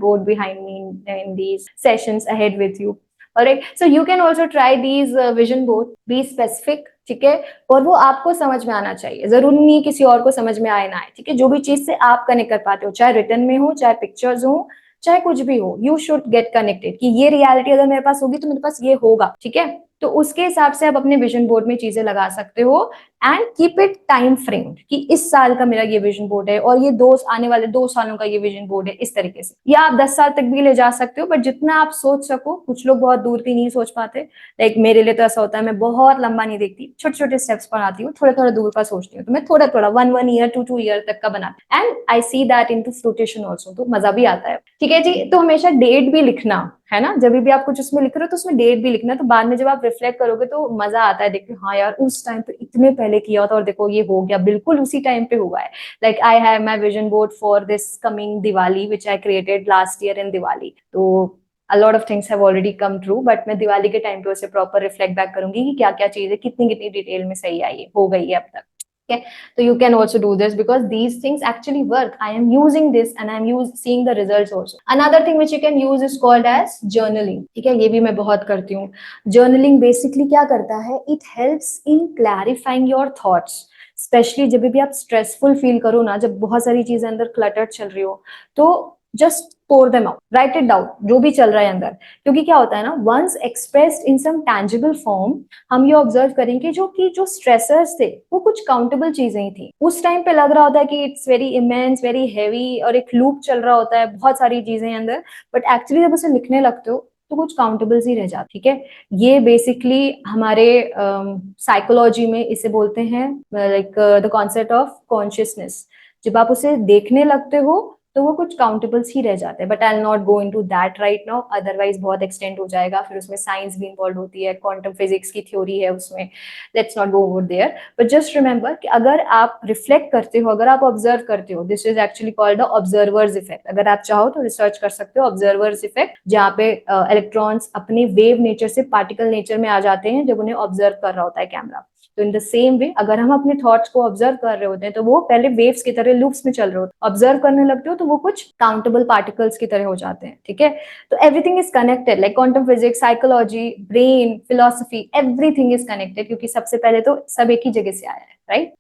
board behind me in these sessions ahead with you. Alright, so you can also try these vision board. Be specific, ठीक है, और वो आपको समझ में आना चाहिए, जरूरी नहीं किसी और को समझ में आए ना आए, ठीक है। जो भी चीज से आप कनेक्ट कर पाते हो, चाहे रिटर्न में हो, चाहे पिक्चर्स हो, चाहे कुछ भी हो, यू शुड गेट कनेक्टेड कि ये रियलिटी अगर मेरे पास होगी तो मेरे पास ये होगा, ठीक है। तो उसके हिसाब से आप अपने विजन बोर्ड में चीजें लगा सकते हो and keep it time framed कि इस साल का मेरा ये विजन बोर्ड है और ये आने वाले 2 सालों का ये विजन बोर्ड है, इस तरीके से। या आप 10 साल तक भी ले जा सकते हो, बट जितना आप सोच सको। कुछ लोग बहुत दूर की नहीं सोच पाते, लाइक मेरे लिए तो ऐसा होता है, मैं बहुत लंबा नहीं देखती, छोटे छोटे स्टेप्स बनाती हूँ, थोड़ा थोड़ा दूर का सोचती हूँ, तो मैं थोड़ा थोड़ा 1 ईयर 2 ईयर तक का बनाती हूँ, and I see that into fruition also, तो मजा भी आता है, ठीक है जी। तो हमेशा डेट भी लिखना है ना, जब भी आप कुछ उसमें लिख रहे हो तो उसमें डेट भी लिखना, तो बाद में जब आप रिफ्लेक्ट करोगे तो मजा आता है, देखते हाँ यार उस टाइम पे इतने पहले किया था और देखो ये हो गया, बिल्कुल उसी टाइम पे हुआ है। Like I have my vision board for this coming Diwali which I created last year in Diwali, तो a lot of things have already come true, but मैं दिवाली के टाइम पे उसे प्रॉपर रिफ्लेक्ट बैक करूंगी कि क्या क्या चीजें कितनी कितनी डिटेल में सही आई है, हो गई है अब तक, ठीक है। तो you can also do this because these things actually work. I am using this and I am seeing the results also. Another thing which you can use is called as journaling, ठीक है, ये भी मैं बहुत करती हूँ। journaling basically क्या करता है, it helps in clarifying your thoughts, specially जब भी आप स्ट्रेसफुल फील करो ना, जब बहुत सारी चीजें अंदर क्लटर चल रही हो, तो just pour them out, write it down, जो भी चल रहा है अंदर। क्योंकि क्या होता है ना, once expressed in some tangible form, हम ये ऑब्जर्व करेंगे जो स्ट्रेसर्स थे वो कुछ काउंटेबल चीजें ही थी। उस टाइम पे लग रहा होता है कि it's very immense, very heavy, और एक लूप चल रहा होता है, बहुत सारी चीजें अंदर, बट एक्चुअली जब उसे लिखने लगते हो तो कुछ काउंटेबल्स ही रह जाती, ठीक है। ये बेसिकली हमारे साइकोलॉजी में इसे बोलते हैं like the concept of consciousness. जब आप उसे देखने लगते हो तो वो कुछ काउंटेबल्स ही रह जाते हैं, but I will not go into that right now, otherwise बहुत एक्सटेंड हो जाएगा, फिर उसमें साइंस भी इन्वॉल्व होती है, क्वांटम फिजिक्स की थ्योरी है उसमें, let's not go over there. But just remember कि अगर आप रिफ्लेक्ट करते हो, अगर आप ऑब्जर्व करते हो, this is actually called the observers effect. अगर आप चाहो तो रिसर्च कर सकते हो ऑब्जर्वर्स इफेक्ट, जहाँ पे इलेक्ट्रॉन्स अपने वेव नेचर से पार्टिकल नेचर में आ जाते हैं जब उन्हें ऑब्जर्व कर रहा होता है कैमरा। तो इन द सेम वे अगर हम अपने थॉट्स को ऑब्जर्व कर रहे होते हैं तो वो पहले वेव्स की तरह लूप्स में चल रहे होते हैं, ऑब्जर्व करने लगते हो तो वो कुछ काउंटेबल पार्टिकल्स की तरह हो जाते हैं, ठीक है। तो everything is connected, like quantum physics, psychology, brain, philosophy, everything is connected, क्योंकि सबसे पहले तो सब एक ही जगह से आया है, राइट।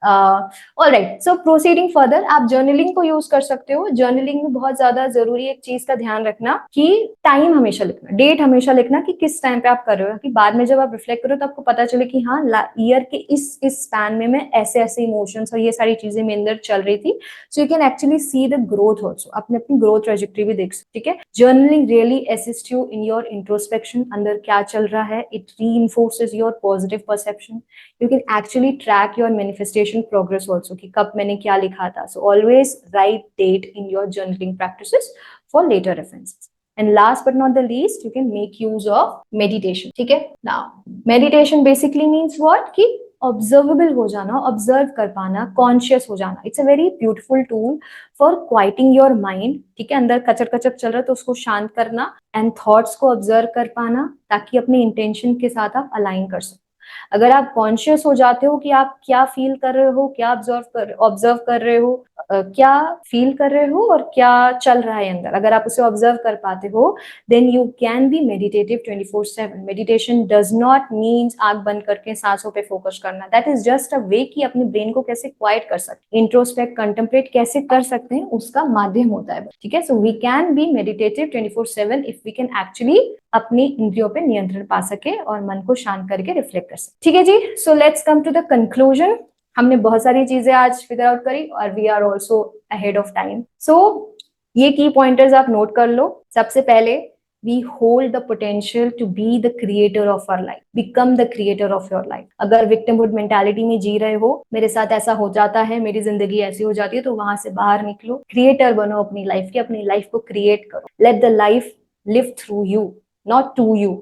ऑलराइट, सो प्रोसीडिंग फर्दर, आप जर्नलिंग को यूज कर सकते हो। जर्नलिंग में बहुत ज्यादा जरूरी एक चीज का ध्यान रखना कि टाइम हमेशा लिखना, डेट हमेशा लिखना कि किस टाइम पे आप कर रहे हो, कि बाद में जब आप रिफ्लेक्ट करो तो आपको पता चले कि हाँ ईयर के इस स्पैन में मैं ऐसे ऐसे इमोशंस और ये सारी चीजें मेरे अंदर चल रही थी। So you can actually see the growth also, अपनी ग्रोथ ट्रेजेक्टरी भी देख सकते, ठीक है। Journaling really assist you in your introspection, अंदर क्या चल रहा है, it reinforces your positive perception. You can actually track your manifestation progress also, कि कब मैंने क्या लिखा था। So always write date in your journaling practices for later references. And last but not the least, you can make use of meditation, ठीक है। Now, meditation basically means what? कि observable हो जाना, ऑब्जर्व कर पाना, कॉन्शियस हो जाना, it's a very beautiful tool for quieting your mind. ठीक है, अंदर कचर कचर चल रहा है तो उसको शांत करना एंड थॉट्स को ऑब्जर्व कर पाना, ताकि अपने इंटेंशन के साथ आप अलाइन कर सको। अगर आप कॉन्शियस हो जाते हो कि आप क्या फील कर रहे हो, क्या ऑब्जर्व कर रहे हो, क्या फील कर रहे हो और क्या चल रहा है अंदर, अगर आप उसे ऑब्जर्व कर पाते हो, then you can be meditative 24/7। Meditation does not means आंख बंद करके सांसों पे फोकस करना, that is just a way कि अपने ब्रेन को कैसे क्वाइट कर सकते, इंट्रोस्पेक्ट, कंटेम्पलेट कैसे कर सकते हैं, उसका माध्यम होता है। ठीक है, so we can be meditative 24/7 if we can actually अपनी इंद्रियों पे नियंत्रण पा सके और मन को शांत करके रिफ्लेक्ट कर सके। ठीक है जी, so let's come to the conclusion. हमने बहुत सारी चीजें आज फिगर आउट करी और we are also ahead of time. So ये की पॉइंटर्स आप नोट कर लो। सबसे पहले, we hold the potential to be the creator of our life, become the creator of your life। अगर victimhood mentality में जी रहे हो, मेरे साथ ऐसा हो जाता है, मेरी जिंदगी ऐसी हो जाती है, तो वहां से बाहर निकलो, क्रिएटर बनो अपनी लाइफ के, अपनी लाइफ को क्रिएट करो। let the life live through you, not to you।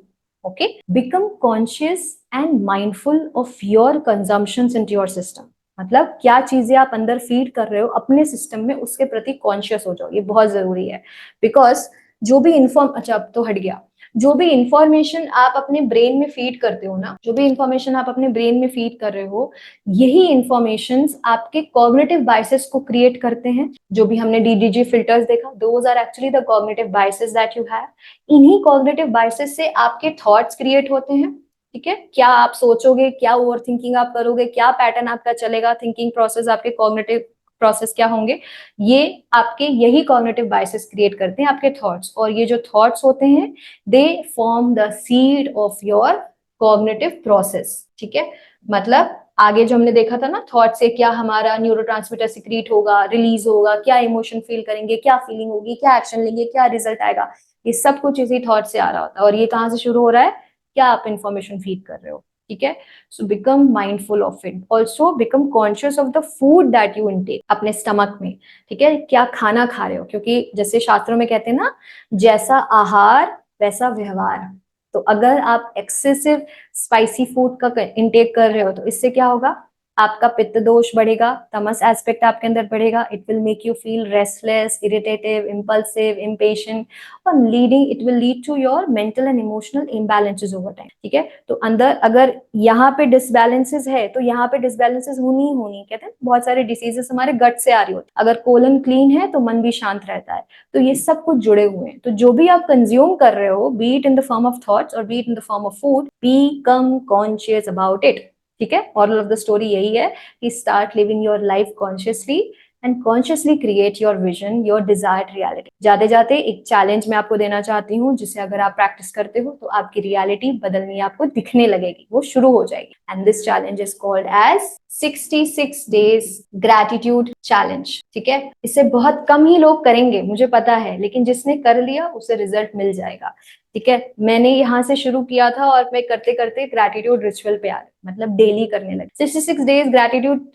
okay, become conscious and mindful of your consumptions into your system। मतलब क्या चीजें आप अंदर फीड कर रहे हो अपने सिस्टम में, उसके प्रति कॉन्शियस हो जाओ, ये बहुत जरूरी है। बिकॉज जो भी अच्छा अब तो हट गया, जो भी इंफॉर्मेशन आप अपने ब्रेन में फीड करते हो ना, जो भी इंफॉर्मेशन आप अपने ब्रेन में फीड कर रहे हो, यही इंफॉर्मेशन आपके कॉग्निटिव बायसेस को क्रिएट करते हैं। जो भी हमने डीडीजी फिल्टर्स देखा, those are actually the cognitive biases that you have. इन्हीं कॉग्निटिव बायसेस से आपके थॉट्स क्रिएट होते हैं। ठीक है, क्या आप सोचोगे, क्या ओवर थिंकिंग आप करोगे, क्या पैटर्न आपका चलेगा, थिंकिंग प्रोसेस, आपके कॉग्निटिव प्रोसेस क्या होंगे, ये आपके यही कॉग्निटिव बायसेस क्रिएट करते हैं, आपके थॉट्स। और ये जो थॉट्स होते हैं, they form the seed of your cognitive process. ठीक है, मतलब आगे जो हमने देखा था ना, थॉट से क्या हमारा न्यूरोट्रांसमीटर सिक्रीट होगा, रिलीज होगा, क्या इमोशन फील करेंगे, क्या फीलिंग होगी, क्या एक्शन लेंगे, क्या रिजल्ट आएगा, ये सब कुछ इसी थॉट से आ रहा होता है। और ये कहाँ से शुरू हो रहा है, क्या आप इंफॉर्मेशन फीड कर रहे हो। ठीक है, so become mindful of it, also become conscious of the food that you intake अपने स्टमक में। ठीक है, क्या खाना खा रहे हो, क्योंकि जैसे शास्त्रों में कहते हैं ना, जैसा आहार वैसा व्यवहार। तो अगर आप एक्सेसिव स्पाइसी फूड का इनटेक कर रहे हो, तो इससे क्या होगा, आपका पित्त दोष बढ़ेगा, तमस एस्पेक्ट आपके अंदर बढ़ेगा, it will make you feel restless, irritative, impulsive, impatient, और it will lead to your mental and emotional imbalances over time. ठीक है, तो अंदर अगर यहाँ पे डिसबैलेंसेस है, तो यहाँ पे डिसबैलेंसेस होनी कहते हैं बहुत सारे डिसीजेस हमारे गट से आ रही होती है। अगर कोलन क्लीन है तो मन भी शांत रहता है। तो ये सब कुछ जुड़े हुए हैं। तो जो भी आप कंज्यूम कर रहे हो, be it in the form of thoughts और be it in the form of food, become conscious about it. ठीक है, मॉरल ऑफ द स्टोरी यही है कि start living your life consciously and consciously create your vision, your desired reality. जाते जाते एक challenge मैं आपको देना चाहती हूँ, जिसे अगर आप प्रैक्टिस करते हो तो आपकी रियलिटी बदलनी आपको दिखने लगेगी, वो शुरू हो जाएगी। And this challenge is called as 66 days gratitude challenge. ठीक है, इसे बहुत कम ही लोग करेंगे, मुझे पता है, लेकिन जिसने कर लिया उसे रिजल्ट मिल जाएगा। ठीक है, मैंने यहाँ से शुरू किया था और मैं करते करते ग्रैटिट्यूड रिचुअल पे आ रही, मतलब डेली करने लगी। 66 डेज ग्रैटिट्यूड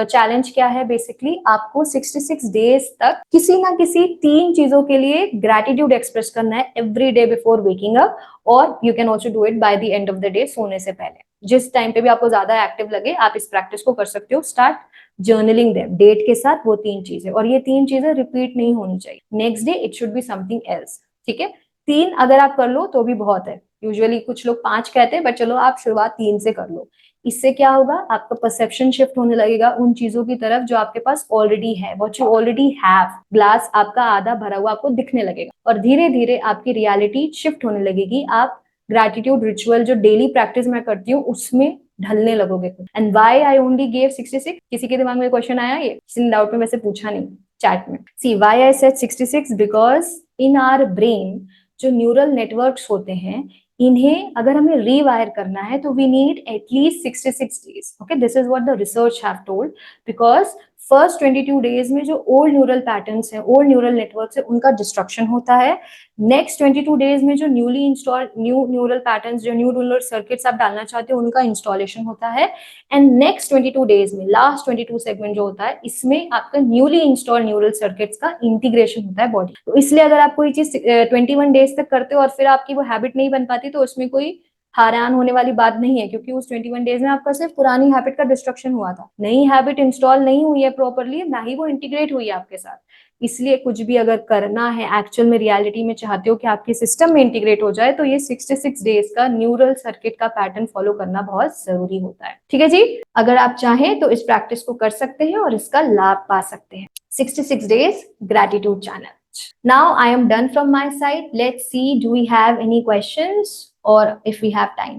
चैलेंज क्या है, बेसिकली आपको 66 डेज तक किसी ना किसी 3 चीजों के लिए ग्रैटिट्यूड एक्सप्रेस करना है every day before waking up, और you can also do it by the end of the day, सोने से पहले। जिस टाइम पे भी आपको ज्यादा एक्टिव लगे, आप इस प्रैक्टिस को कर सकते हो। स्टार्ट जर्नलिंग देम, डेट के साथ वो 3 चीजें, और ये 3 चीजें रिपीट नहीं होनी चाहिए। Next day it should be something else. ठीक है, 3 अगर आप कर लो तो भी बहुत है। यूजुअली कुछ लोग 5 कहते हैं, बट चलो आप शुरुआत 3 से कर लो। इससे क्या होगा, आपका परसेप्शन शिफ्ट होने लगेगा उन चीजों की तरफ जो आपके पास ऑलरेडी है, what you already have. Glass आपका आधा भरा हुआ आपको दिखने लगेगा, और धीरे धीरे आपकी रियलिटी शिफ्ट होने लगेगी। आप ग्रैटिट्यूड रिचुअल जो डेली प्रैक्टिस मैं करती हूँ उसमें ढलने लगोगे। And why I only gave 66, किसी के दिमाग में क्वेश्चन आया, ये किसी ने डाउट में वैसे पूछा नहीं चैट में। See why I said 66, because in our brain जो न्यूरल नेटवर्क्स होते हैं, इन्हें अगर हमें रीवायर करना है तो we need at least 66 days. Okay, this is what the research have told. Because first 22 days में जो ओल्ड न्यूरल पैटर्न्स हैं, ओल्ड न्यूरल नेटवर्क्स है, उनका डिस्ट्रक्शन होता है। नेक्स्ट 22 डेज में जो newly installed new neural patterns, जो न्यू न्यूरल सर्किट्स आप डालना चाहते हो, उनका इंस्टॉलेशन होता है। एंड नेक्स्ट 22 डेज में लास्ट 22 सेगमेंट जो होता है, इसमें आपका न्यूली इंस्टॉल्ड न्यूरल सर्किट्स का इंटीग्रेशन होता है बॉडी। तो इसलिए अगर आप कोई चीज 21 डेज तक करते हो और फिर आपकी वो हैबिट नहीं बन पाती, तो उसमें कोई हैरान होने वाली बात नहीं है, क्योंकि उस 21 डेज में आपका सिर्फ पुरानी हैबिट का डिस्ट्रक्शन हुआ था, नई हैबिट इंस्टॉल नहीं हुई है प्रॉपरली, ना ही वो इंटीग्रेट हुई है आपके साथ। इसलिए कुछ भी अगर करना है एक्चुअल में, रियलिटी में चाहते हो कि आपके सिस्टम में इंटीग्रेट हो जाए, तो ये 66 डेज का न्यूरल सर्किट का पैटर्न फॉलो करना बहुत जरूरी होता है। ठीक है जी, अगर आप चाहें तो इस प्रैक्टिस को कर सकते हैं और इसका लाभ पा सकते हैं। 66 days gratitude challenge. Now I am done from my side. Let's see, do we have any questions or if we have time?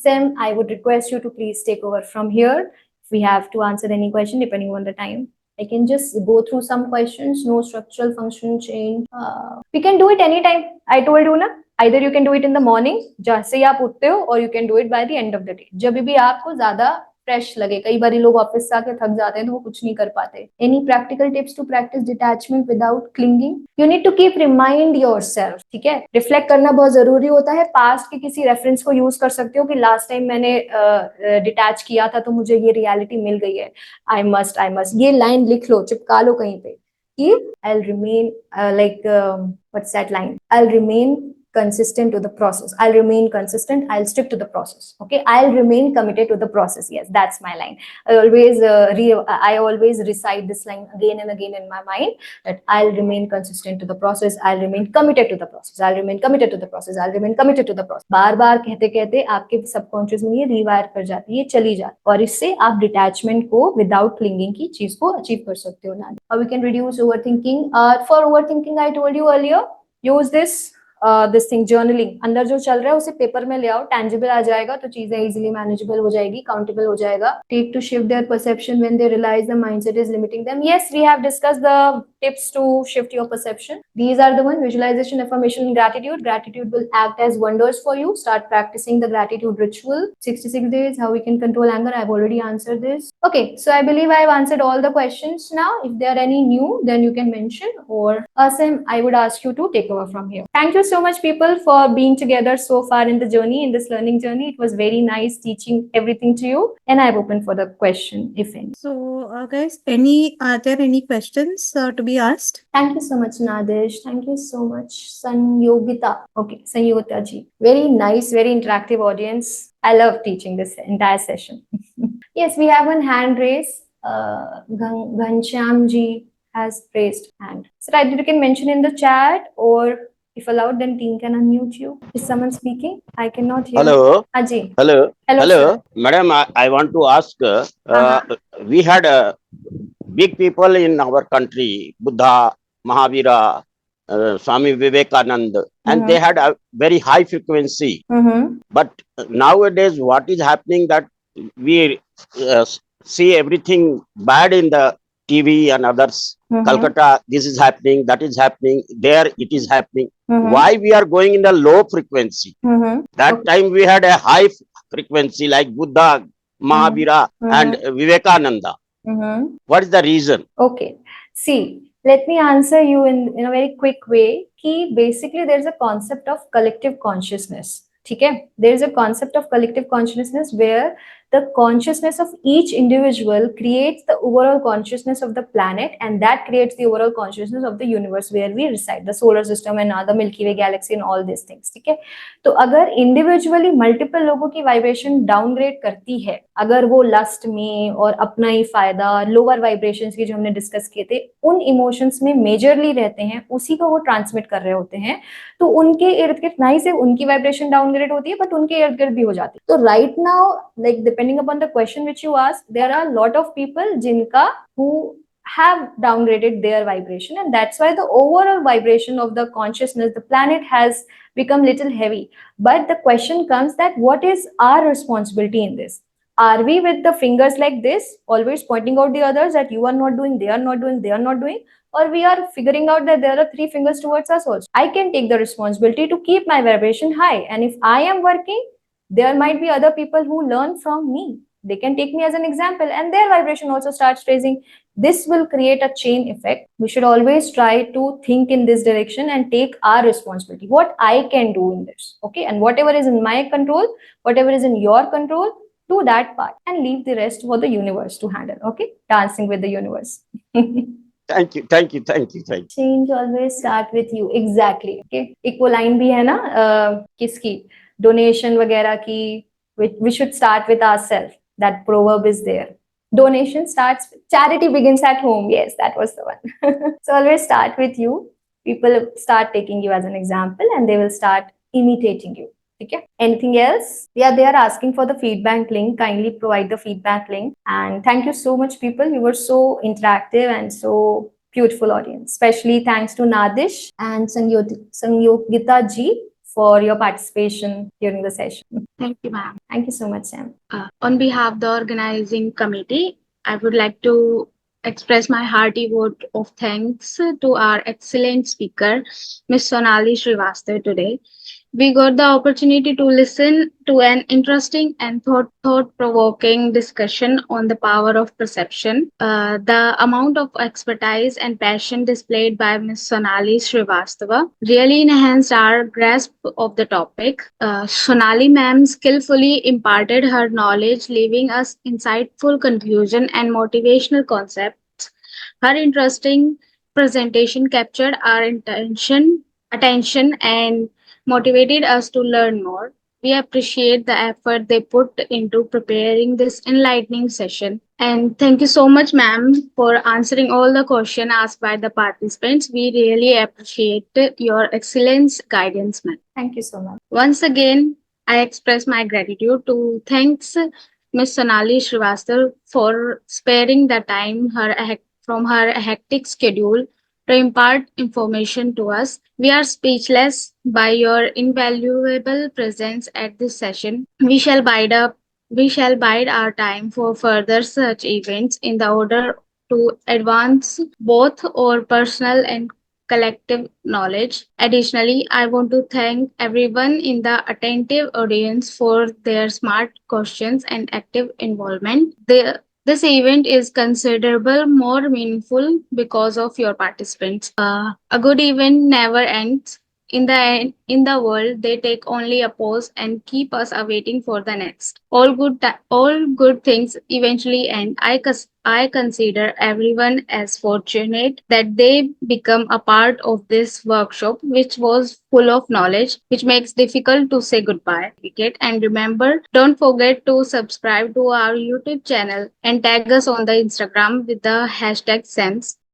Sam, I would request you to please take over from here. If we have to answer any question depending on the time, I can just go through some questions. No structural function change. We can do it anytime. I told you na. Either you can do it in the morning, जैसे ही आप उठते हो, or you can do it by the end of the day. जब भी आपको ज्यादा fresh लगे। कई बार लोग ऑफिस से आके थक जाते हैं तो वो कुछ नहीं कर पाते। Any practical tips to practise detachment without clinging? You need to keep remind yourself, ठीक है। रिफ्लेक्ट करना बहुत जरूरी होता है। पास्ट के किसी रेफरेंस को यूज कर सकते हो कि लास्ट टाइम मैंने डिटैच किया था तो मुझे ये रियलिटी मिल गई है। आई मस्ट ये लाइन लिख लो, चिपका लो कहीं पे कि I'll remain what's that line? I'll remain consistent to the process. I'll remain consistent. I'll stick to the process. Okay. I'll remain committed to the process. Yes, that's my line. I always recite this line again and again in my mind, that I'll remain consistent to the process. I'll remain committed to the process. I'll remain committed to the process. I'll remain committed to the process. बार बार कहते कहते आपके subconscious में ये rewire कर जाती है, चली जाती है, और इससे आप डिटैचमेंट को विदाउट क्लिंगिंग की चीज को अचीव कर सकते हो ना। Or we can reduce overthinking. For overthinking, I told you earlier, use this thing, journaling. अंदर जो चल रहा है उसे पेपर में ले आओ, tangible आ जाएगा तो चीजें easily manageable हो जाएगी, countable हो जाएगा। Take to shift their perception when they realize the mindset is limiting them. Yes, we have discussed the tips to shift your perception. These are the one: visualization, affirmation, and gratitude. Gratitude will act as wonders for you. Start practicing the gratitude ritual. 66 days, how we can control anger. I've already answered this. Okay, so I believe I've answered all the questions now. If there are any new, then you can mention, or Asim, I would ask you to take over from here. Thank you so much, people, for being together so far in the journey, in this learning journey. It was very nice teaching everything to you, and I've opened for the question, if any. So, guys, are there any questions to be asked? Thank you so much, Nadesh. Thank you so much, Sanyogita. Okay, Sanyogita ji. Very nice, very interactive audience. I love teaching this entire session. Yes, we have one hand raise. Ghanshyam ji has raised hand. So either you can mention in the chat, or if allowed, then team can unmute you. Is someone speaking? I cannot hear. Hello. Aji. Hello. Hello, sir. Madam, I want to ask, we had big people in our country, Buddha, Mahavira, Swami Vivekananda, and they had a very high frequency. But nowadays, what is happening that we see everything bad in the TV and others. Calcutta, this is happening, that is happening, there it is happening. Why we are going in the low frequency? That time we had a high frequency like Buddha, Mahavira, and Vivekananda. What is the reason? Okay. See, let me answer you in a very quick way. Ki basically, there's a concept of collective consciousness. Okay? There is a concept of collective consciousness where the consciousness of each individual creates the overall consciousness of the planet, and that creates the overall consciousness of the universe where we reside, the solar system and the Milky Way galaxy and all these things. ठीक है, तो अगर individually multiple लोगों की vibration downgrade करती है, अगर वो lust में और अपना ही फायदा, lower vibrations की जो हमने discuss किए थे, उन emotions में majorly रहते हैं, उसी को वो transmit कर रहे होते हैं, तो उनके इर्द गिर्द ना ही सिर्फ उनकी vibration downgrade होती है, but उनके इर्द गिर्द भी हो जाती है. तो right now, like depending upon the question which you asked, there are a lot of people जिनका who have downgraded their vibration, and that's why the overall vibration of the consciousness, the planet has become little heavy. But the question comes that what is our responsibility in this? Are we with the fingers like this, always pointing out the others that you are not doing, they are not doing, they are not doing? Or we are figuring out that there are three fingers towards us also. I can take the responsibility to keep my vibration high. And if I am working, there might be other people who learn from me. They can take me as an example and their vibration also starts raising. This will create a chain effect. We should always try to think in this direction and take our responsibility. What I can do in this, okay? And whatever is in my control, whatever is in your control, do that part and leave the rest for the universe to handle, okay? Dancing with the universe. Thank you, thank you, thank you, thank you. Change always start with you. Exactly. Okay. एक वो line भी है ना किसकी? donation वगैरह की, we should start with ourselves. That proverb is there. Donation starts, charity begins at home. Yes, that was the one. So always start with you. People start taking you as an example and they will start imitating you. Okay. Anything else? Yeah, they are asking for the feedback link. Kindly provide the feedback link. And thank you so much, people. You were so interactive and so beautiful audience. Especially thanks to Nadish and Sangyogita ji for your participation during the session. Thank you, ma'am. Thank you so much, Sam. On behalf of the organizing committee, I would like to express my hearty vote of thanks to our excellent speaker, Ms. Sonali Srivastava today. We got the opportunity to listen to an interesting and thought-provoking discussion on the power of perception. The amount of expertise and passion displayed by Ms. Sonali Srivastava really enhanced our grasp of the topic. Sonali ma'am skillfully imparted her knowledge, leaving us insightful conclusion and motivational concepts. Her interesting presentation captured our attention and motivated us to learn more. We appreciate the effort they put into preparing this enlightening session. And thank you so much, ma'am, for answering all the questions asked by the participants. We really appreciate your excellent guidance, ma'am. Thank you so much. Once again, I express my gratitude to thanks Ms. Sonali Srivastava for sparing the time from her hectic schedule to impart information to us. We are speechless by your invaluable presence at this session. We shall bide our time for further such events in the order to advance both our personal and collective knowledge. Additionally, I want to thank everyone in the attentive audience for their smart questions and active involvement. This event is considerable more meaningful because of your participants. A good event never ends. In the world, they take only a pause and keep us awaiting for the next. All good things eventually end. I consider everyone as fortunate that they become a part of this workshop, which was full of knowledge, which makes difficult to say goodbye. And remember, don't forget to subscribe to our YouTube channel and tag us on the Instagram with the hashtag SEMS.